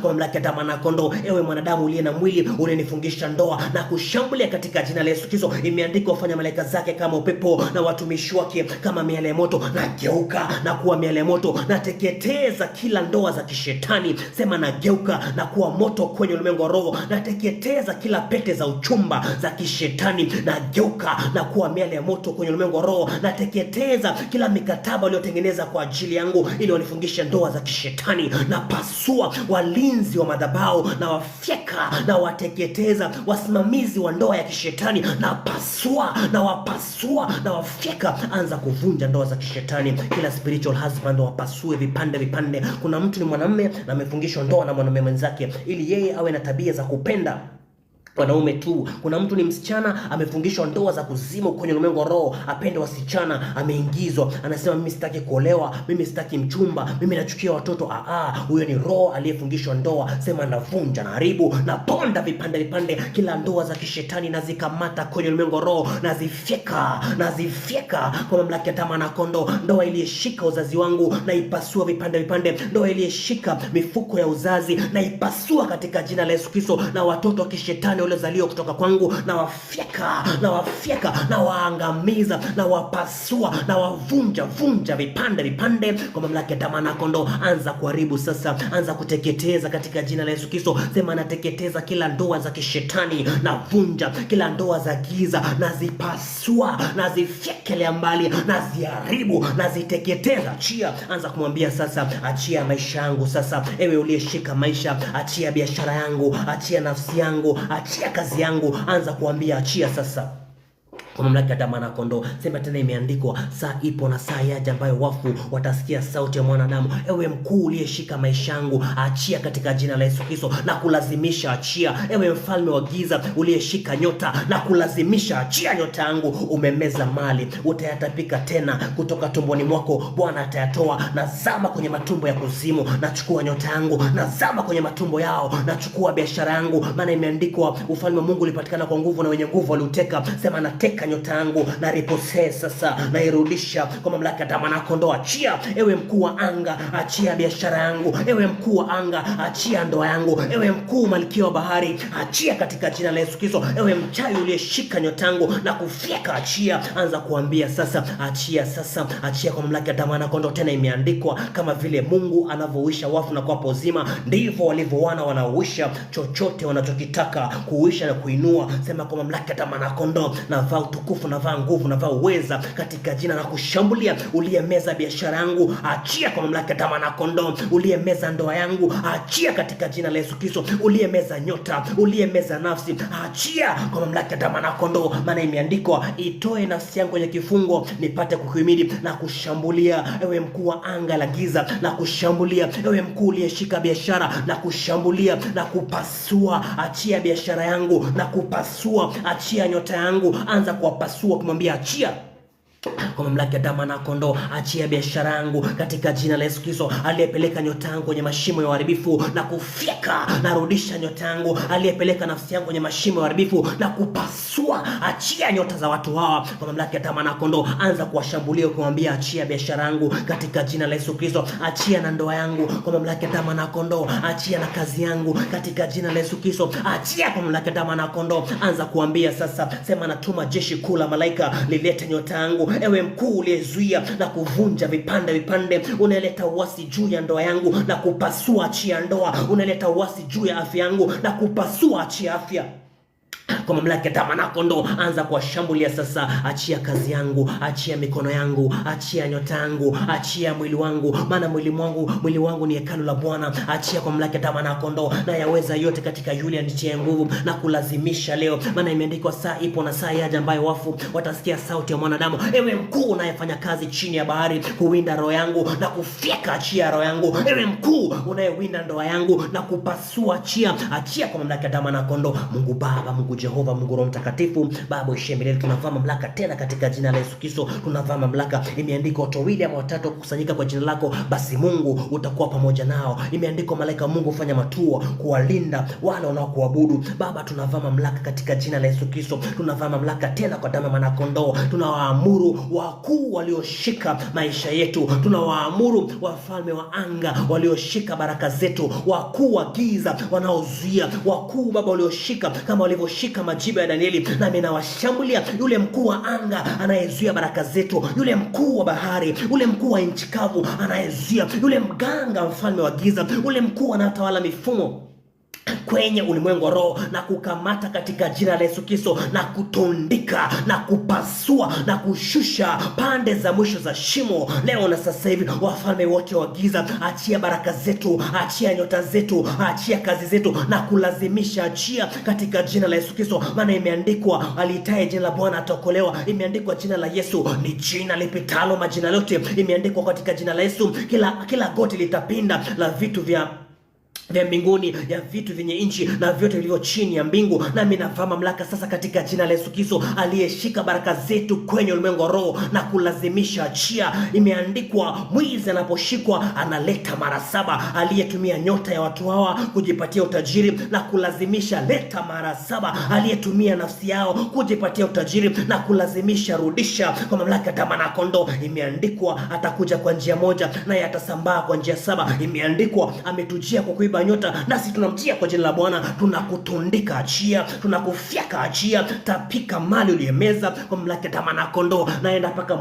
kwa mamlaka ya damu na kondoo. Ewe mwanadamu uliye na mwili unanifungisha ndoa na kushambulia katika jina la Yesu Kristo. Imeandikwa, wafanya malaika zake kama upepo na watumishi wake kama miale ya moto. Na geuka na kuwa miale ya moto, na teketeza kila ndoa za kishetani. Sema na geuka na kuwa moto kwenye ulimwengu wa roho, na teketeza kila pete za uchumba za kishetani, na geuka na kuwa miale ya moto kwenye ulimwengu wa roho, na teketeza kila mikataba waliotengeneza kwa ajili yangu ili wanifungishe ndoa za kishetani, na pasua walinzi wa madhabahu, na wafyeka na wateketeza wasimamizi wa ndoa ya kishetani, na pasua na wapasua na wafyeka. Anza kuvunja ndoa za kishetani, kila spiritual husband wapasue vipande vipande. Kuna mtu ni mwanamume na amefungishwa ndoa na mwanamume mwenzake ili yeye awe na tabia za kupenda wanaume tu. Kuna mtu ni msichana amefungishwa ndoa za kuzimu kwenye ulimwengu wa roho, apende wasichana, ameingizwa, anasema mimi sitaki kuolewa, mimi sitaki mchumba, mimi nachukia watoto. Huyo ni roho aliyefungishwa ndoa. Sema navunja, na haribu, na ponda vipande vipande kila ndoa za kishetani, na zikamata kwenye ulimwengu wa roho, na zifyeka kwa mamlaka ya damu na kondoo. Ndoa iliyeshika uzazi wangu na ipasua vipande vipande, ndoa iliyeshika mifuko ya uzazi na ipasua katika jina la Yesu Kristo. Na watoto wa kishetani waliozaliwa kutoka kwangu na wafyeka na waangamiza na wapasua na wavunja vipande vipande kwa mamlaka ya damu na kondoo. Anza kuharibu sasa, anza kuteketeza katika jina la Yesu Kristo. Sema nateketeza kila ndoa za kishetani, na vunja kila ndoa za giza, na zipasua na zifyekelea mbali, na ziharibu na ziteketeza. Achia, anza kumwambia sasa, achia maisha yangu sasa. Ewe uliyeshika maisha, achia biashara yangu, achia nafsi yangu, achia kazi yangu. Anza kuambia achia sasa kwa mamlaka ya damu na kondoo. Sema tena, imeandikwa saa ipo na saa yaja ambayo wafu watasikia sauti ya mwanadamu. Ewe mkuu uliyeshika maisha yangu, achia katika jina la Yesu Kristo, na kulazimisha achia. Ewe mfalme wa giza uliyeshika nyota, na kulazimisha achia nyota yangu. Umemeza mali, utayatapika tena kutoka tumboni mwako, Bwana atayatoa. Nazama kwenye matumbo ya kuzimu, nachukua nyota yangu. Nazama kwenye matumbo yao, nachukua biashara yangu. Maana imeandikwa ufalme wa Mungu ulipatikana kwa nguvu, na wenye nguvu waliuteka. Sema nateka nyota yangu, na ripose sasa, na irudisha kwa mamlaka ya damu na kondoo. Achia ewe mkuu wa anga, achia biashara yangu. Ewe mkuu wa anga, achia ndoa yangu. Ewe mkuu malkia wa bahari, achia katika jina la Yesu Kristo. Ewe mchawi uliyeshika nyota yangu na kufyeka, achia. Anza kuambia sasa, achia sasa, achia kwa mamlaka ya damu na kondoo. Tena imeandikwa, kama vile Mungu anavyoisha wafu na kuwapa uzima, ndivyo walivyo wana wanaoisha chochote wanachokitaka kuisha na kuinua. Sema kwa mamlaka ya damu na kondoo, na vaa utukufu, na vaa nguvu, na vaa uweza katika jina na kushambulia. Uliyemeza biashara yangu, achia kwa mamlaka ya damu na kondoo. Uliyemeza ndoa yangu, achia katika jina la Yesu Kristo. Uliyemeza nyota, uliyemeza nafsi, achia kwa mamlaka ya damu na kondoo. Maana imeandikwa, itoe nafsi yangu kwenye kifungo nipate kukuhimidi na kushambulia. Ewe mkuu wa anga la giza, na kushambulia. Ewe mkuu uliyeshika biashara, na kushambulia na kupasua. Achia biashara yangu na kupasua, achia nyota yangu. Anza kuwapasua kumwambia achia kwa mamlaka ya damu na kondoo. Achia biashara yangu katika jina la Yesu Kristo. Aliyepeleka nyota yangu kwenye mashimo ya uharibifu na kufyeka, narudisha nyota yangu. Aliyepeleka nafsi yangu kwenye mashimo ya uharibifu na kupasua, achia nyota za watu hawa kwa mamlaka ya damu na kondoo. Anza kuwashambulia kumwambia achia biashara yangu katika jina la Yesu Kristo. Achia na ndoa yangu kwa mamlaka ya damu na kondoo. Achia na kazi yangu katika jina la Yesu Kristo. Achia kwa mamlaka ya damu na kondoo. Anza kuambia sasa, sema natuma jeshi kuu la malaika lilete nyota yangu. Ewe mkuu uliyezuia na kuvunja vipande vipande, unaleta uasi juu ya ndoa yangu na kupasua, achia ndoa. Unaleta uasi juu ya afya yangu na kupasua, achia afya. Kwa mamlaka ya damu na kondoo, anza kuwashambulia sasa. Achia kazi yangu, achia mikono yangu, achia nyota yangu, achia mwili wangu, maana mwili wangu ni hekalu la Bwana. Achia kwa mamlaka ya damu na kondoo, na yaweza yote katika yule anitie nguvu na kulazimisha leo, maana imeandikwa saa ipo na saa yaja ambayo wafu watasikia sauti ya mwanadamu. Ewe mkuu unayefanya kazi chini ya bahari kuwinda roho yangu na kufyeka, achia roho yangu. Ewe mkuu unayewinda ndoa yangu na kupasua, achia kwa mamlaka ya damu na kondoo. Mungu Baba, Mungu Jehova, Mungu Roho Mtakatifu, Baba uishiye milele, tunavaa mamlaka tena katika jina la Yesu Kristo. Tunavaa mamlaka. Imeandikwa watu wawili ama watatu kukusanyika kwa jina lako, basi Mungu utakuwa pamoja nao. Imeandikwa malaika Mungu fanya matuo kuwalinda wale wanaokuabudu. Baba, tunavaa mamlaka katika jina la Yesu Kristo. Tunavaa mamlaka tena kwa damu ya kondoo. Tunawaamuru wakuu walioshika maisha yetu, tunawaamuru wafalme wa anga walioshika baraka zetu, wakuu wa giza wanaozuia, wakuu Baba walioshika kama walivyoshika majibu ya Danieli, nami nawashambulia yule mkuu wa anga anayezuia baraka zetu, yule mkuu wa bahari, yule mkuu wa nchi kavu anayezuia, yule mganga mfalme wa giza, yule mkuu anatawala mifumo kwenye ulimwengu wa roho, na kukamata katika jina la Yesu Kristo, na kutundika na kupasua na kushusha pande za mwisho za shimo leo na sasa hivi. Wafalme wote wa giza, achia baraka zetu, achia nyota zetu, achia kazi zetu na kulazimisha, achia katika jina la Yesu Kristo, maana imeandikwa aliitaye jina la Bwana ataokolewa. Imeandikwa jina la Yesu ni jina lipitalo majina yote. Imeandikwa katika jina la Yesu kila goti litapinda, la vitu vya mbinguni, ya vitu vyenye nchi na vyote vilivyo chini ya mbingu. Nami navaa mamlaka sasa katika jina la Yesu Kristo, aliyeshika baraka zetu kwenye ulimwengu wa roho na kulazimisha, achia. Imeandikwa mwizi anaposhikwa analeta mara 7. Aliyetumia nyota ya watu hawa kujipatia utajiri na kulazimisha, leta mara 7. Aliyetumia nafsi yao kujipatia utajiri na kulazimisha, rudisha kwa mamlaka ya damu na kondoo. Imeandikwa atakuja kwa njia moja naye atasambaa kwa njia 7. Imeandikwa ametujia kwa kuiba nyota, nasi tunamtia kwa jina la Bwana. Tunakutundika, achia. Tunakufyeka, achia. Tapika mali uliyemeza kwa mamlaka ya damu na kondoo. Naenda paka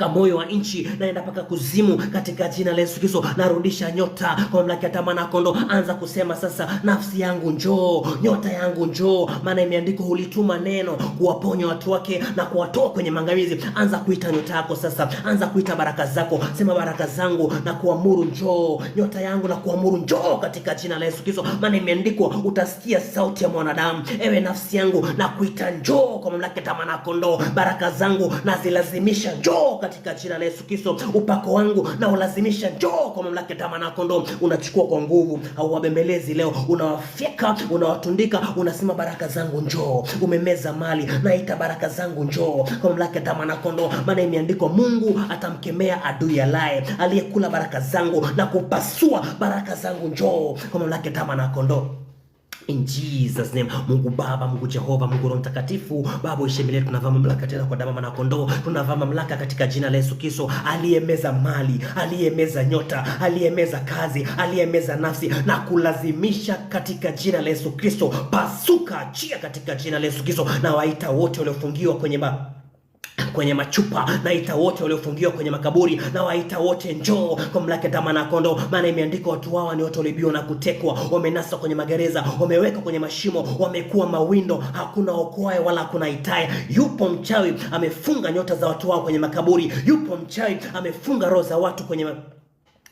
moyo wa nchi, naenda paka kuzimu katika jina la Yesu Kristo. Narudisha nyota kwa mamlaka ya damu na kondoo. Anza kusema sasa, nafsi yangu njoo, nyota yangu njoo, maana imeandikwa hulituma neno kuwaponya watu wake na kuwatoa kwenye mangamizi. Anza kuita nyota yako sasa, anza kuita baraka zako. Sema, baraka zangu na kuamuru njoo, nyota yangu na kuamuru njoo katika jina la Yesu Kristo, maana imeandikwa utasikia sauti ya mwanadamu. Ewe nafsi yangu na kuita njoo kwa mamlaka ya damu na kondoo. Baraka zangu na zilazimisha njoo katika jina la Yesu Kristo. Upako wangu na ulazimisha njoo kwa mamlaka ya damu na kondoo. Unachukua kwa nguvu au wabembelezi leo, unawafyeka, unawatundika, unasema baraka zangu njoo. Umemeza mali, naita baraka zangu njoo kwa mamlaka ya damu na kondoo, maana imeandikwa Mungu atamkemea adui alaye aliyekula baraka zangu na kupasua baraka zangu njoo kwa mamlaka ya damu na kondoo. In Jesus name. Mungu Baba, Mungu Jehova, Mungu Roho Mtakatifu, Baba uishiye milele, tunavaa mamlaka tena kwa damu na kondoo. Tunavaa mamlaka katika jina la Yesu Kristo, aliyemeza mali, aliyemeza nyota, aliyemeza kazi, aliyemeza nafsi na kulazimisha katika jina la Yesu Kristo. Pasuka, achia katika jina la Yesu Kristo. Na waita wote waliofungiwa kwenye machupa, naita wote waliofungiwa kwenye makaburi, na waita wote njoo kwa mamlaka ya damu na kondoo, maana imeandikwa watu hawa ni watu walioibiwa na kutekwa, wamenaswa kwenye magereza, wameweka kwenye mashimo, wamekuwa mawindo, hakuna okoaye wala hakuna itaye. Yupo mchawi amefunga nyota za watu hao kwenye makaburi, yupo mchawi amefunga roho za watu kwenye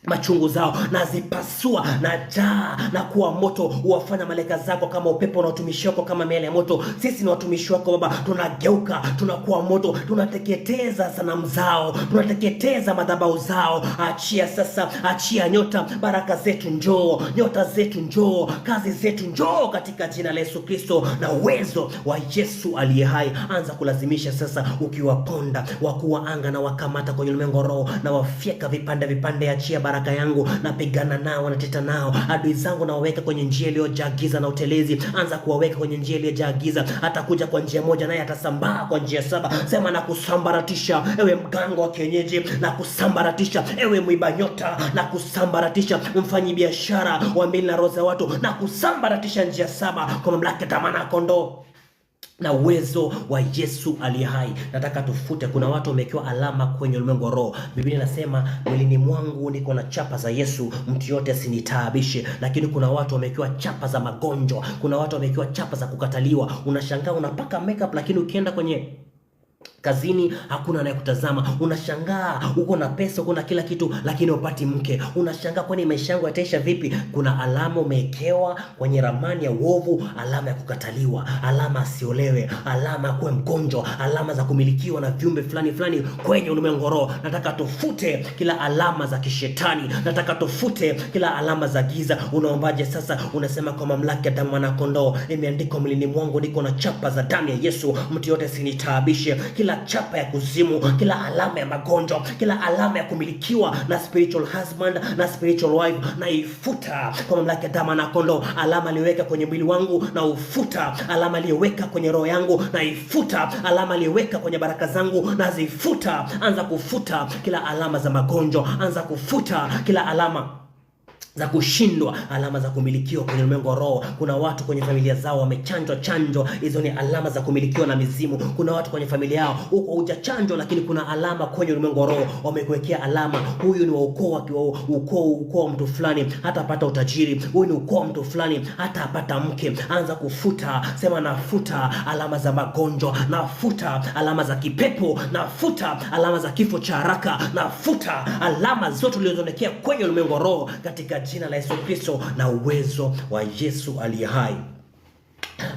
machungu zao, na zipasua na jaa na kuwa moto. Uwafanya malaika zako kama upepo na watumishi wako kama miale ya moto. Sisi ni watumishi wako Baba, tunageuka, tunakuwa moto, tunateketeza sanamu zao, tunateketeza madhabahu zao. Achia sasa, achia nyota, baraka zetu njoo, nyota zetu njoo, kazi zetu njoo katika jina la Yesu Kristo na uwezo wa Yesu aliye hai. Anza kulazimisha sasa, ukiwaponda wakuu wa anga na wakamata kwenye ulimwengu roho na wafyeka vipande. Achia baraka yangu, napigana nao, nateta nao. Adui zangu na waweka kwenye njia iliyojaa giza na utelezi. Anza kuwaweka kwenye njia iliyojaa giza. Atakuja kwa njia moja naye atasambaa kwa njia 7. Sema, na kusambaratisha ewe mganga wa kienyeji, na kusambaratisha ewe mwiba nyota, na kusambaratisha mfanyi biashara wa mili na roho za watu, na kusambaratisha njia 7 kwa mamlaka ya damu na kondoo. na uwezo wa Yesu aliye hai. Nataka tufute. Kuna watu wamewekewa alama kwenye ulimwengu wa roho. Biblia inasema mwilini mwangu niko na chapa za Yesu, mtu yote asinitaabishe. Lakini kuna watu wamewekewa chapa za magonjwa, kuna watu wamewekewa chapa za kukataliwa. Unashangaa unapaka makeup, lakini ukienda kwenye kazini hakuna anayekutazama. Unashangaa uko na pesa, uko na kila kitu, lakini upati mke. Unashangaa kwani maisha yangu yataisha vipi? Kuna alama umewekewa kwenye ramani ya uovu, alama ya kukataliwa, alama asiolewe, alama ya kuwa mgonjwa, alama za kumilikiwa na viumbe fulani fulani kwenye ulimwengu roho. Nataka tufute kila alama za kishetani, nataka tufute kila alama za giza. Unaombaje sasa? Unasema kwa mamlaka ya damu ya Mwana-Kondoo, imeandikwa mwilini mwangu niko na chapa za damu ya Yesu, mtu yote asinitaabishe. Kila chapa ya kuzimu, kila alama ya magonjwa, kila alama ya kumilikiwa na spiritual husband na spiritual wife, na ifuta kwa mamlaka ya damu ya Mwana-Kondoo. Alama aliyoweka kwenye mwili wangu na ufuta, alama aliyoweka kwenye roho yangu na ifuta, alama aliyoweka kwenye baraka zangu na zifuta. Anza kufuta kila alama za magonjwa, anza kufuta kila alama za kushindwa, alama za kumilikiwa kwenye ulimwengu wa roho. Kuna watu kwenye familia zao wamechanjwa chanjo, hizo ni alama za kumilikiwa na mizimu. Kuna watu kwenye familia yao huko hujachanjwa, lakini kuna alama kwenye ulimwengu wa roho, wamekuwekea alama. Huyu ni wa ukoo mtu fulani hatapata utajiri, huyu ni ukoo mtu fulani hatapata mke. Anza kufuta, sema nafuta alama za magonjwa, nafuta alama za kipepo, nafuta alama za kifo cha haraka, nafuta alama zote ulizonekea kwenye ulimwengu wa roho katika jina la Yesu Kristo na uwezo wa Yesu aliye hai.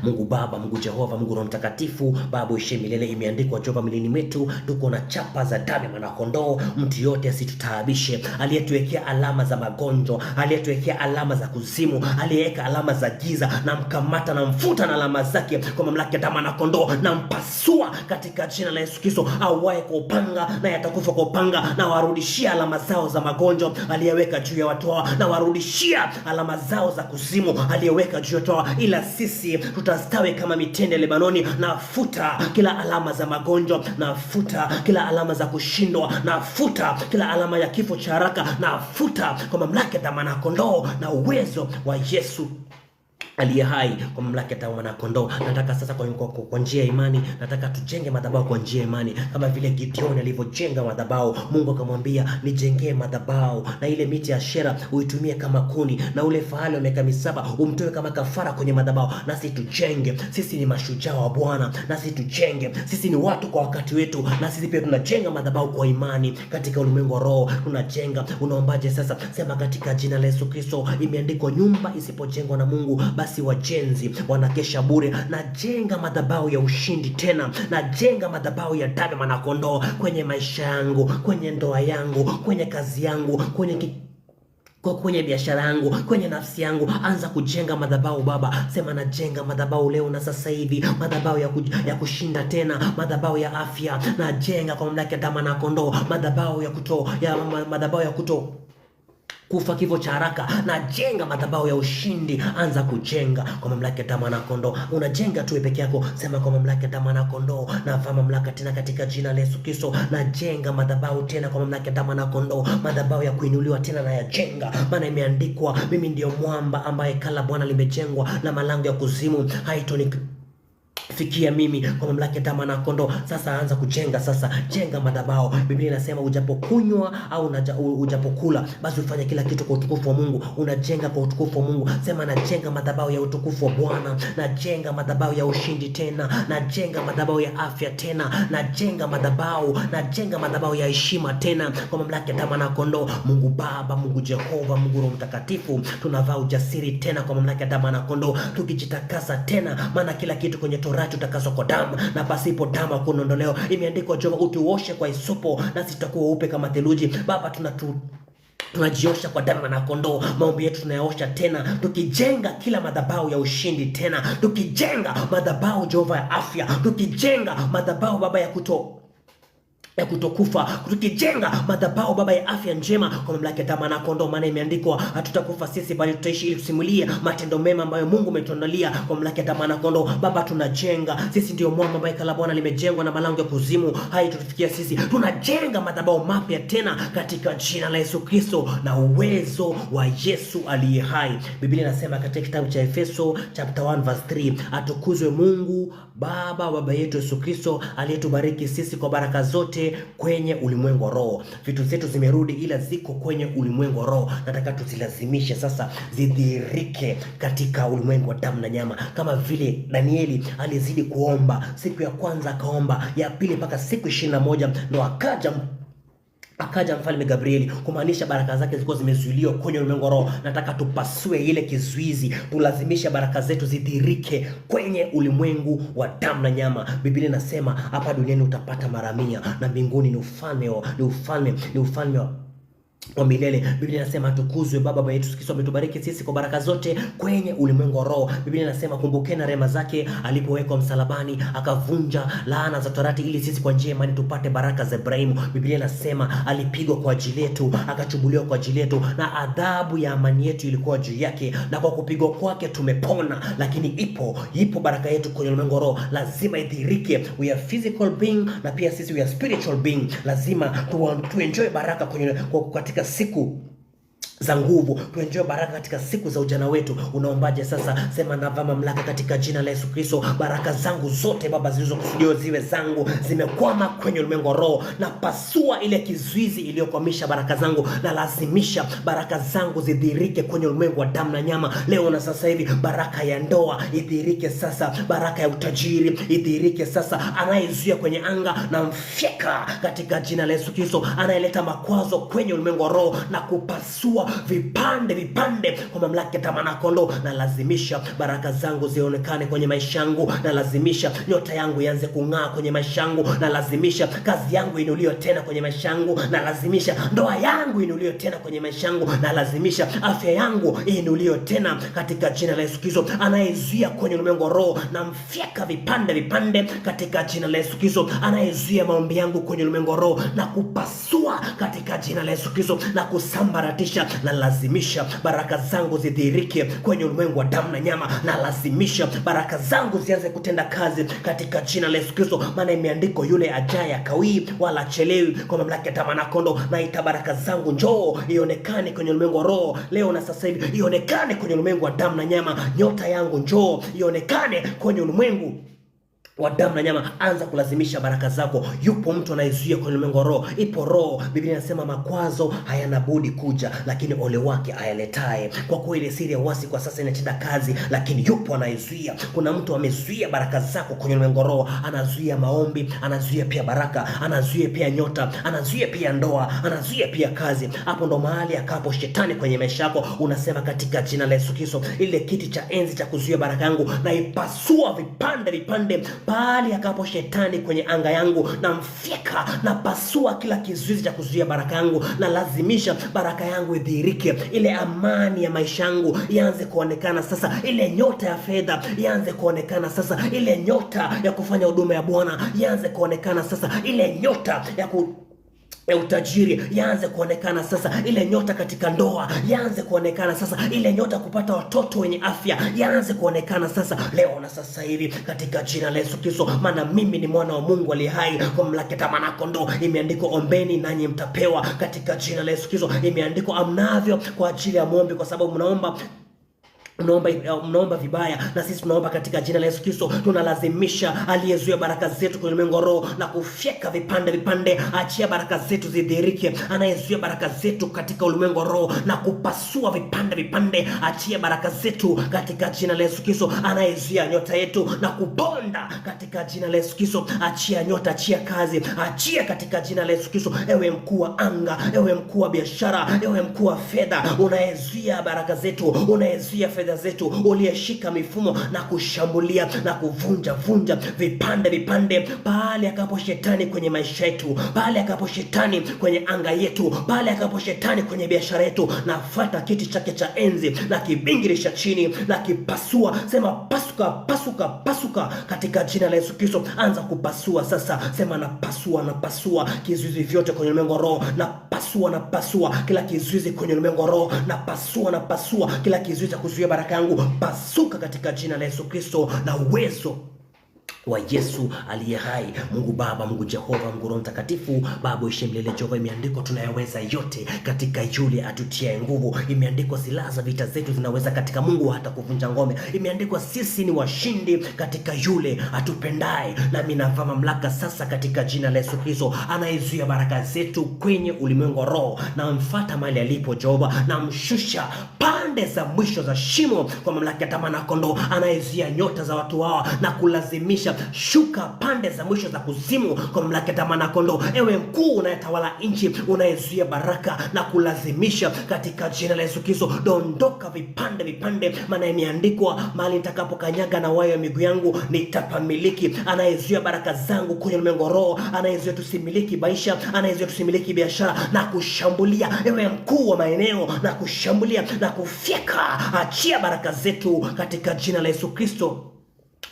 Mungu Baba, Mungu Jehova, Mungu Roho Mtakatifu, Baba uishi milele. Imeandikwa Jehova milini metu tuko na chapa za damu ya Mwana-Kondoo, mtu yote asitutaabishe. Aliyetuwekea alama za magonjwa, aliyetuwekea alama za kuzimu, aliyeweka alama za giza, na mkamata na mfuta na alama zake kwa mamlaka ya damu ya Mwana-Kondoo, na mpasua katika jina la Yesu Kristo. Auaye kwa upanga na yatakufa kwa upanga, na warudishia alama zao za magonjwa aliyeweka juu ya watu hao, na warudishia alama zao za kuzimu aliyeweka juu ya watu hao. Ila sisi tutastawi kama mitende Lebanoni. Nafuta kila alama za magonjwa, nafuta kila alama za kushindwa, nafuta kila alama ya kifo cha haraka, nafuta kwa mamlaka ya Mwana-Kondoo na uwezo wa Yesu aliye hai, kwa mamlaka ya Mwana-Kondoo. Nataka sasa kwa njia ya imani, nataka tujenge madhabahu kwa njia ya imani, kama vile Gideon alivyojenga madhabahu. Mungu akamwambia nijengee madhabahu, na ile miti ya Ashera uitumie kama kuni, na ule fahali wa miaka 7 umtoe kama kafara kwenye madhabahu. Nasi tujenge, sisi ni mashujaa wa Bwana, nasi tujenge, sisi ni watu kwa wakati wetu, na sisi pia tunajenga madhabahu kwa imani katika ulimwengu wa roho. Tunajenga. Unaombaje sasa? Sema katika jina la Yesu Kristo. Imeandikwa nyumba isipojengwa na Mungu basi wajenzi wanakesha bure. Najenga madhabahu ya ushindi tena, najenga madhabahu ya damu ya Mwana-Kondoo kwenye maisha yangu, kwenye ndoa yangu, kwenye kazi yangu, kwenye biashara yangu, kwenye nafsi yangu. Anza kujenga madhabahu Baba. Sema najenga madhabahu leo na sasa hivi, madhabahu ya kushinda tena, madhabahu ya afya. Najenga kwa mamlaka ya damu ya Mwana-Kondoo madhabahu ya kuto kufa kifo cha haraka. Najenga madhabahu ya ushindi. Anza kujenga kwa mamlaka ya damu ya Mwana-Kondoo. Unajenga tu peke yako, sema kwa mamlaka ya damu ya Mwana-Kondoo navaa mamlaka tena katika jina la Yesu Kristo. Najenga madhabahu tena kwa mamlaka ya damu ya Mwana-Kondoo, madhabahu ya kuinuliwa tena na yajenga, maana imeandikwa mimi ndio mwamba ambaye kala Bwana limejengwa, na malango ya kuzimu fikia mimi, kwa mamlaka ya damu ya Mwana-Kondoo. Sasa anza kujenga. Sasa jenga madhabahu. Biblia inasema ujapokunywa au ujapokula, basi ufanye kila kitu kwa utukufu wa Mungu. Unajenga kwa utukufu wa Mungu. Sema najenga madhabahu ya utukufu wa Bwana, najenga madhabahu ya ushindi tena, najenga madhabahu ya afya tena, najenga madhabahu ya heshima tena kwa mamlaka ya damu ya Mwana-Kondoo. Mungu Baba, Mungu Jehova, Mungu Roho Mtakatifu, tunavaa ujasiri tena kwa mamlaka ya damu ya Mwana-Kondoo, tukijitakasa tena, maana kila kitu kwenye Torati utakaswa kwa damu, na pasipo damu hakuna ondoleo. Imeandikwa Jehova utuoshe kwa hisopo na sitakuwa upe kama theluji. Baba, tunajiosha kwa damu ya Mwana-Kondoo. Maombi yetu tunayaosha tena, tukijenga kila madhabahu ya ushindi tena, tukijenga madhabahu Jehova ya afya, tukijenga madhabahu Baba ya kutokufa, tukijenga madhabahu Baba ya afya njema kwa mamlaka ya damu na kondoo, maana imeandikwa hatutakufa sisi bali tutaishi ili tusimulie matendo mema ambayo Mungu umetuandalia kwa mamlaka ya damu na kondoo. Baba, tunajenga sisi, ndio mwamba ambaye kala Bwana limejengwa na malango ya kuzimu haitufikia sisi. Tunajenga madhabahu mapya tena katika jina la Yesu Kristo na uwezo wa Yesu aliye hai. Biblia inasema katika kitabu cha Efeso chapter 1 verse 3, atukuzwe Mungu Baba yetu Yesu Kristo aliyetubariki sisi kwa baraka zote kwenye ulimwengu wa roho. Vitu zetu zimerudi ila ziko kwenye ulimwengu wa roho. Nataka tuzilazimishe sasa zidhihirike katika ulimwengu wa damu na nyama, kama vile Danieli alizidi kuomba. Siku ya kwanza akaomba, ya pili mpaka siku 21 ndo akaja mfalme Gabrieli, kumaanisha baraka zake zilikuwa zimezuiliwa kwenye ulimwengu wa roho. Nataka tupasue ile kizuizi, tulazimisha baraka zetu zidhihirike kwenye ulimwengu wa damu na nyama. Biblia inasema hapa duniani utapata mara 100 na mbinguni ni ufalme wa milele. Biblia inasema tukuzwe Baba yetu Yesu Kristo ametubariki sisi kwa baraka zote kwenye ulimwengu wa roho. Biblia inasema kumbukeni rehema zake alipowekwa msalabani akavunja laana za torati ili sisi kwa njia ya imani tupate baraka za Ibrahimu. Biblia inasema alipigwa kwa ajili yetu, akachubuliwa kwa ajili yetu, na adhabu ya amani yetu ilikuwa juu yake, na kwa kupigwa kwake tumepona. Lakini ipo baraka yetu kwenye ulimwengu wa roho, lazima idhihirike. We are physical being na pia sisi we are spiritual being. Lazima tuenjoy baraka katika siku za nguvu, tuenjoy baraka katika siku za ujana wetu. Unaombaje sasa? Sema navaa mamlaka katika jina la Yesu Kristo. Baraka zangu zote Baba zilizokusudiwa ziwe zangu zimekwama kwenye ulimwengu wa roho, na pasua ile kizuizi iliyokwamisha baraka zangu, na lazimisha baraka zangu zidhihirike kwenye ulimwengu wa damu na nyama leo na sasa hivi. Baraka ya ndoa idhihirike sasa, baraka ya utajiri idhihirike sasa. Anayezuia kwenye anga na mfyeka katika jina la Yesu Kristo. Anayeleta makwazo kwenye ulimwengu wa roho na kupasua vipande kwa mamlaka ya damu na kondoo, na lazimisha baraka zangu zionekane kwenye maisha yangu, na lazimisha nyota yangu ianze kung'aa kwenye maisha yangu, na lazimisha kazi yangu inuliwe tena kwenye maisha yangu, na lazimisha ndoa yangu inuliwe tena kwenye maisha yangu, na lazimisha afya yangu inuliwe tena katika jina la Yesu Kristo. Anayezuia kwenye ulimwengu wa roho na mfyeka vipande katika jina la Yesu Kristo. Anayezuia maombi yangu kwenye ulimwengu wa roho na kupasua katika jina la Yesu Kristo, na kusambaratisha, na lazimisha baraka zangu zidhihirike kwenye ulimwengu wa damu na nyama, na lazimisha baraka zangu zianze kutenda kazi katika jina la Yesu Kristo. Maana imeandikwa yule ajaye akawii wala chelewi kwa mamlaka ya damu na kondoo. Na ita baraka zangu njoo ionekane kwenye ulimwengu wa roho leo na sasa hivi, ionekane kwenye ulimwengu wa damu na nyama. Nyota yangu njoo ionekane kwenye ulimwengu wa damu na nyama. Anza kulazimisha baraka zako. Yupo mtu anayezuia kwenye ulimwengu wa roho. Ipo roho. Biblia inasema makwazo hayana budi kuja, lakini ole wake ayaletaye. Kwa kweli siri ya uasi kwa sasa inatenda kazi, lakini yupo anayezuia. Kuna mtu amezuia baraka zako kwenye ulimwengu wa roho. Anazuia maombi, anazuia pia baraka, anazuia pia nyota, anazuia pia ndoa, anazuia pia kazi. Hapo ndo mahali akapo shetani kwenye maisha yako. Unasema katika jina la Yesu Kristo, ile kiti cha enzi cha kuzuia baraka yangu na ipasua vipande pali akapo shetani kwenye anga yangu, na mfyeka na pasua kila kizuizi cha kuzuia baraka yangu, na lazimisha baraka yangu idhihirike. Ile amani ya maisha yangu ianze kuonekana sasa, ile nyota ya fedha ianze kuonekana sasa, ile nyota ya kufanya huduma ya Bwana ianze kuonekana sasa, ile nyota ya utajiri yaanze kuonekana sasa, ile nyota katika ndoa yaanze kuonekana sasa, ile nyota kupata watoto wenye afya yaanze kuonekana sasa leo na sasa hivi katika jina la Yesu Kristo. Maana mimi ni mwana wa Mungu aliye hai kwa mamlaka ya damu na kondoo. Imeandikwa ombeni nanyi mtapewa katika jina la Yesu Kristo. Imeandikwa amnavyo kwa ajili ya maombi, kwa sababu mnaomba vibaya, na sisi tunaomba katika jina la Yesu Kristo. Tunalazimisha aliyezuia baraka zetu kwenye ulimwengu wa roho na kufyeka vipande. Achia baraka zetu zidhihirike. Anayezuia baraka zetu katika ulimwengu wa roho na kupasua vipande. Achia baraka zetu katika jina la Yesu Kristo. Anayezuia nyota yetu na kubonda katika jina la Yesu Kristo. Achia nyota, achia kazi, achia katika jina la Yesu Kristo. Ewe mkuu wa anga, ewe mkuu wa biashara, ewe mkuu wa fedha, unayezuia baraka zetu, unayezuia fedha fedha zetu, uliyeshika mifumo na kushambulia na kuvunja vipande vipande pale akapo shetani kwenye maisha yetu, pale akapo shetani kwenye anga yetu, pale akapo shetani kwenye biashara yetu, nafuata kiti chake cha enzi na kibingirisha chini na kipasua. Sema pasuka, pasuka, pasuka katika jina la Yesu Kristo. Anza kupasua sasa. Sema napasua kizuizi vyote kwenye ulimwengu roho, napasua kila kizuizi kwenye ulimwengu roho, napasua kila kizuizi cha kuzuia baraka yangu. Pasuka katika jina la Yesu Kristo na uwezo wa Yesu aliye hai. Mungu Baba, Mungu Jehova, Mungu Roho Mtakatifu, Baba uishi milele Jehova. Imeandikwa tunayaweza yote katika yule atutie nguvu. Imeandikwa silaha za vita zetu zinaweza katika Mungu hata kuvunja ngome. Imeandikwa sisi ni washindi katika yule atupendaye. Nami navaa mamlaka sasa katika jina la Yesu Kristo, anayezuia baraka zetu kwenye ulimwengu roho, na mfuata mahali alipo Jehova, na mshusha pande za mwisho za shimo kwa mamlaka ya damu na kondoo, anayezuia nyota za watu hawa na kulazimisha shuka pande za mwisho za kuzimu kwa mamlaka ya damu na kondoo. Ewe mkuu unayetawala nchi, unayezuia baraka na kulazimisha, katika jina la Yesu Kristo dondoka vipande, maana imeandikwa mahali nitakapokanyaga na wayo ya miguu yangu nitapamiliki. Anayezuia baraka zangu kwenye ulimwengu roho, anayezuia tusimiliki maisha, anayezuia tusimiliki biashara na kushambulia, ewe mkuu wa maeneo, na kushambulia na kufyeka, achia baraka zetu katika jina la Yesu Kristo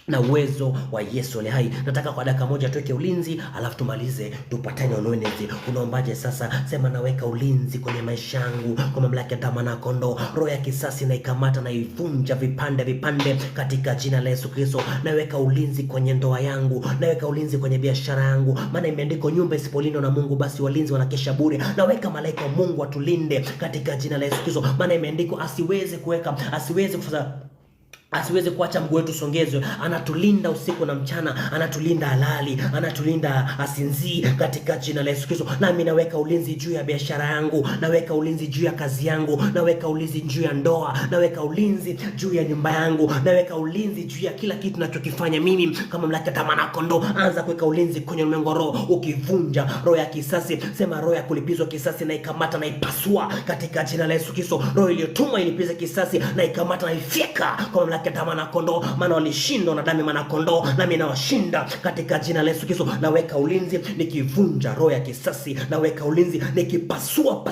na uwezo wa Yesu aliye hai. Nataka kwa dakika moja tuweke ulinzi, alafu tumalize tupatane onenezi. Unaombaje sasa? Sema naweka ulinzi kwenye maisha yangu kwa mamlaka ya damu na kondoo. Roho ya kisasi na ikamata na ivunja vipande katika jina la Yesu Kristo. Naweka ulinzi kwenye ndoa yangu, naweka ulinzi kwenye biashara yangu, maana imeandikwa nyumba isipolindwa na Mungu basi walinzi wanakesha bure. Naweka malaika wa Mungu atulinde katika jina la Yesu Kristo, maana imeandikwa asiweze kuacha mguu wetu songezwe. Anatulinda usiku na mchana, anatulinda halali, anatulinda asinzii katika jina la Yesu Kristo. Nami naweka ulinzi juu ya biashara yangu, naweka ulinzi juu ya kazi yangu, naweka ulinzi juu ya ndoa, naweka ulinzi juu ya nyumba yangu, naweka ulinzi juu ya kila kitu ninachokifanya mimi kama mamlaka ya damu na kondoo. Anza kuweka ulinzi kwenye ulimwengu roho, ukivunja roho ya kisasi. Sema roho ya kulipizwa kisasi na ikamata na ipasua katika jina la Yesu Kristo. Roho iliyotumwa ilipiza kisasi na ikamata na ifyeka kwa mamlaka damu na kondoo, maana walishindwa na damu na kondoo, nami nawashinda katika jina la Yesu Kristo. Naweka ulinzi nikivunja roho ya kisasi, naweka ulinzi nikipasua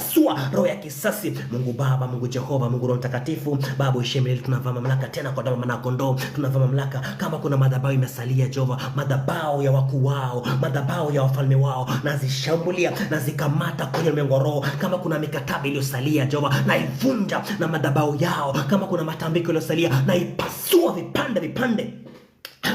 roho ya kisasi. Mungu Baba, Mungu Jehova, Mungu Roho Mtakatifu, Baba uishi milele. Tunavaa mamlaka tena kwa damu na kondoo, tunavaa mamlaka. Kama kuna madhabahu imesalia Jehova, madhabahu ya wakuu wao, madhabahu ya wafalme wao, nazishambulia na zikamata kwenye ulimwengu roho. Kama kuna mikataba iliyosalia Jehova, naivunja na madhabahu yao. Kama kuna matambiko iliyosalia, naipasua vipande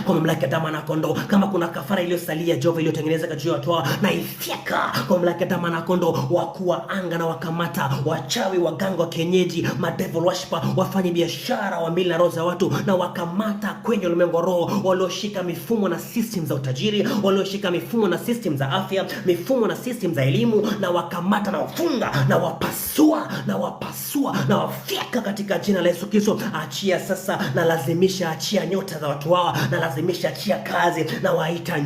kwa mamlaka ya damu na kondoo. Kama kuna kafara iliyosalia Jehova, iliyotengenezwa juu ya watu hao, na ifyeka kwa mamlaka ya damu na kondoo. Wakuu wa anga na wakamata, wachawi, waganga wa kienyeji, devil worshiper, wafanye biashara wa mili na roho za watu, na wakamata kwenye ulimwengu roho, walioshika mifumo na system za utajiri, walioshika mifumo na system za afya, mifumo na system za elimu, na wakamata na wafunga na wapasua na wafyeka katika jina la Yesu Kristo. Achia sasa, na lazimisha achia nyota za watu hawa, na lazimisha achia kazi, na waita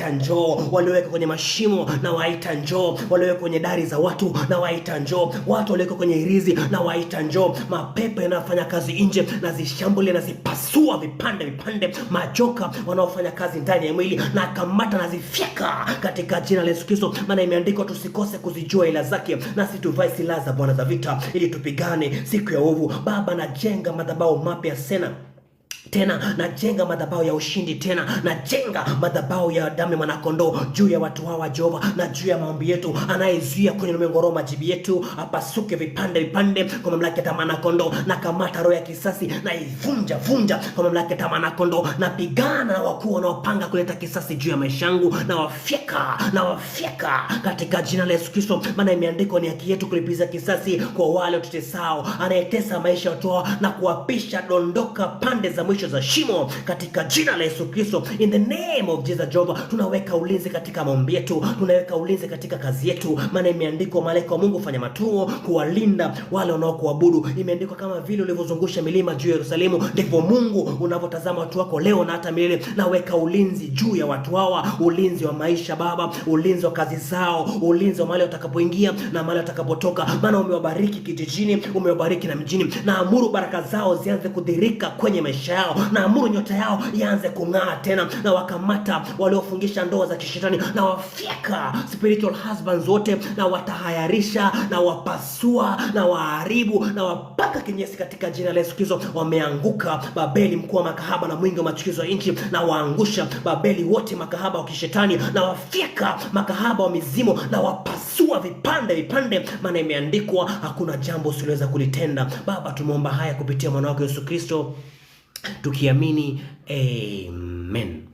njoo, walioweka kwenye mashimo, na waita njoo, walioweka kwenye dari za watu, na waita njoo, watu walioweka kwenye irizi, na waita njoo, mapepo yanayofanya kazi nje, na zishambulia na zipasua vipande, majoka wanaofanya kazi ndani ya mwili, na kamata na zifyeka katika jina la Yesu Kristo. Maana imeandikwa tusikose kuzijua ila zake, na situvae silaha za Bwana za vita ili tupigane siku ya ovu. Baba, najenga madhabahu mapya tena, najenga madhabahu ya ushindi tena, najenga madhabahu ya damu ya mwanakondoo juu ya watu hawa Jehova, na juu ya maombi yetu. Anayezuia kwenye ulimwengu roho majibu yetu apasuke vipande kwa mamlaka ya damu ya mwanakondoo. Na kamata roho ya kisasi na ivunja kwa mamlaka ya damu ya mwanakondoo. Na pigana na wakuu wanaopanga kuleta kisasi juu ya maisha yangu, na wafyeka katika jina la Yesu Kristo. Maana imeandikwa ni haki yetu kulipiza kisasi kwa wale tutesao. Anayetesa maisha ya watu na kuwapisha, dondoka pande za mwisho ncha za shimo katika jina la Yesu Kristo. In the name of Jesus Jehova, tunaweka ulinzi katika maombi yetu, tunaweka ulinzi katika kazi yetu, maana imeandikwa malaika wa Mungu fanya matuo kuwalinda wale wanaokuabudu. Imeandikwa kama vile ulivyozungusha milima juu ya Yerusalemu, ndipo Mungu unavyotazama watu wako leo na hata milele. Naweka ulinzi juu ya watu hawa, ulinzi wa maisha Baba, ulinzi wa kazi zao, ulinzi wa mahali watakapoingia na mahali watakapotoka, maana umewabariki kijijini, umewabariki na mjini. Na amuru baraka zao zianze kudhirika kwenye maisha yao, na amuru nyota yao ianze kung'aa tena, na wakamata waliofungisha ndoa za kishetani, na wafyeka spiritual husbands wote, na watahayarisha na wapasua na waharibu na wapaka kinyesi katika jina la Yesu Kristo. Wameanguka Babeli mkuu wa makahaba na mwingi wa machukizo ya nchi, na waangusha Babeli wote makahaba wa kishetani, na wafyeka makahaba wa mizimu, na wapasua vipande vipande, maana imeandikwa hakuna jambo usiloweza kulitenda. Baba, tumeomba haya kupitia mwana wako Yesu Kristo tukiamini, amen.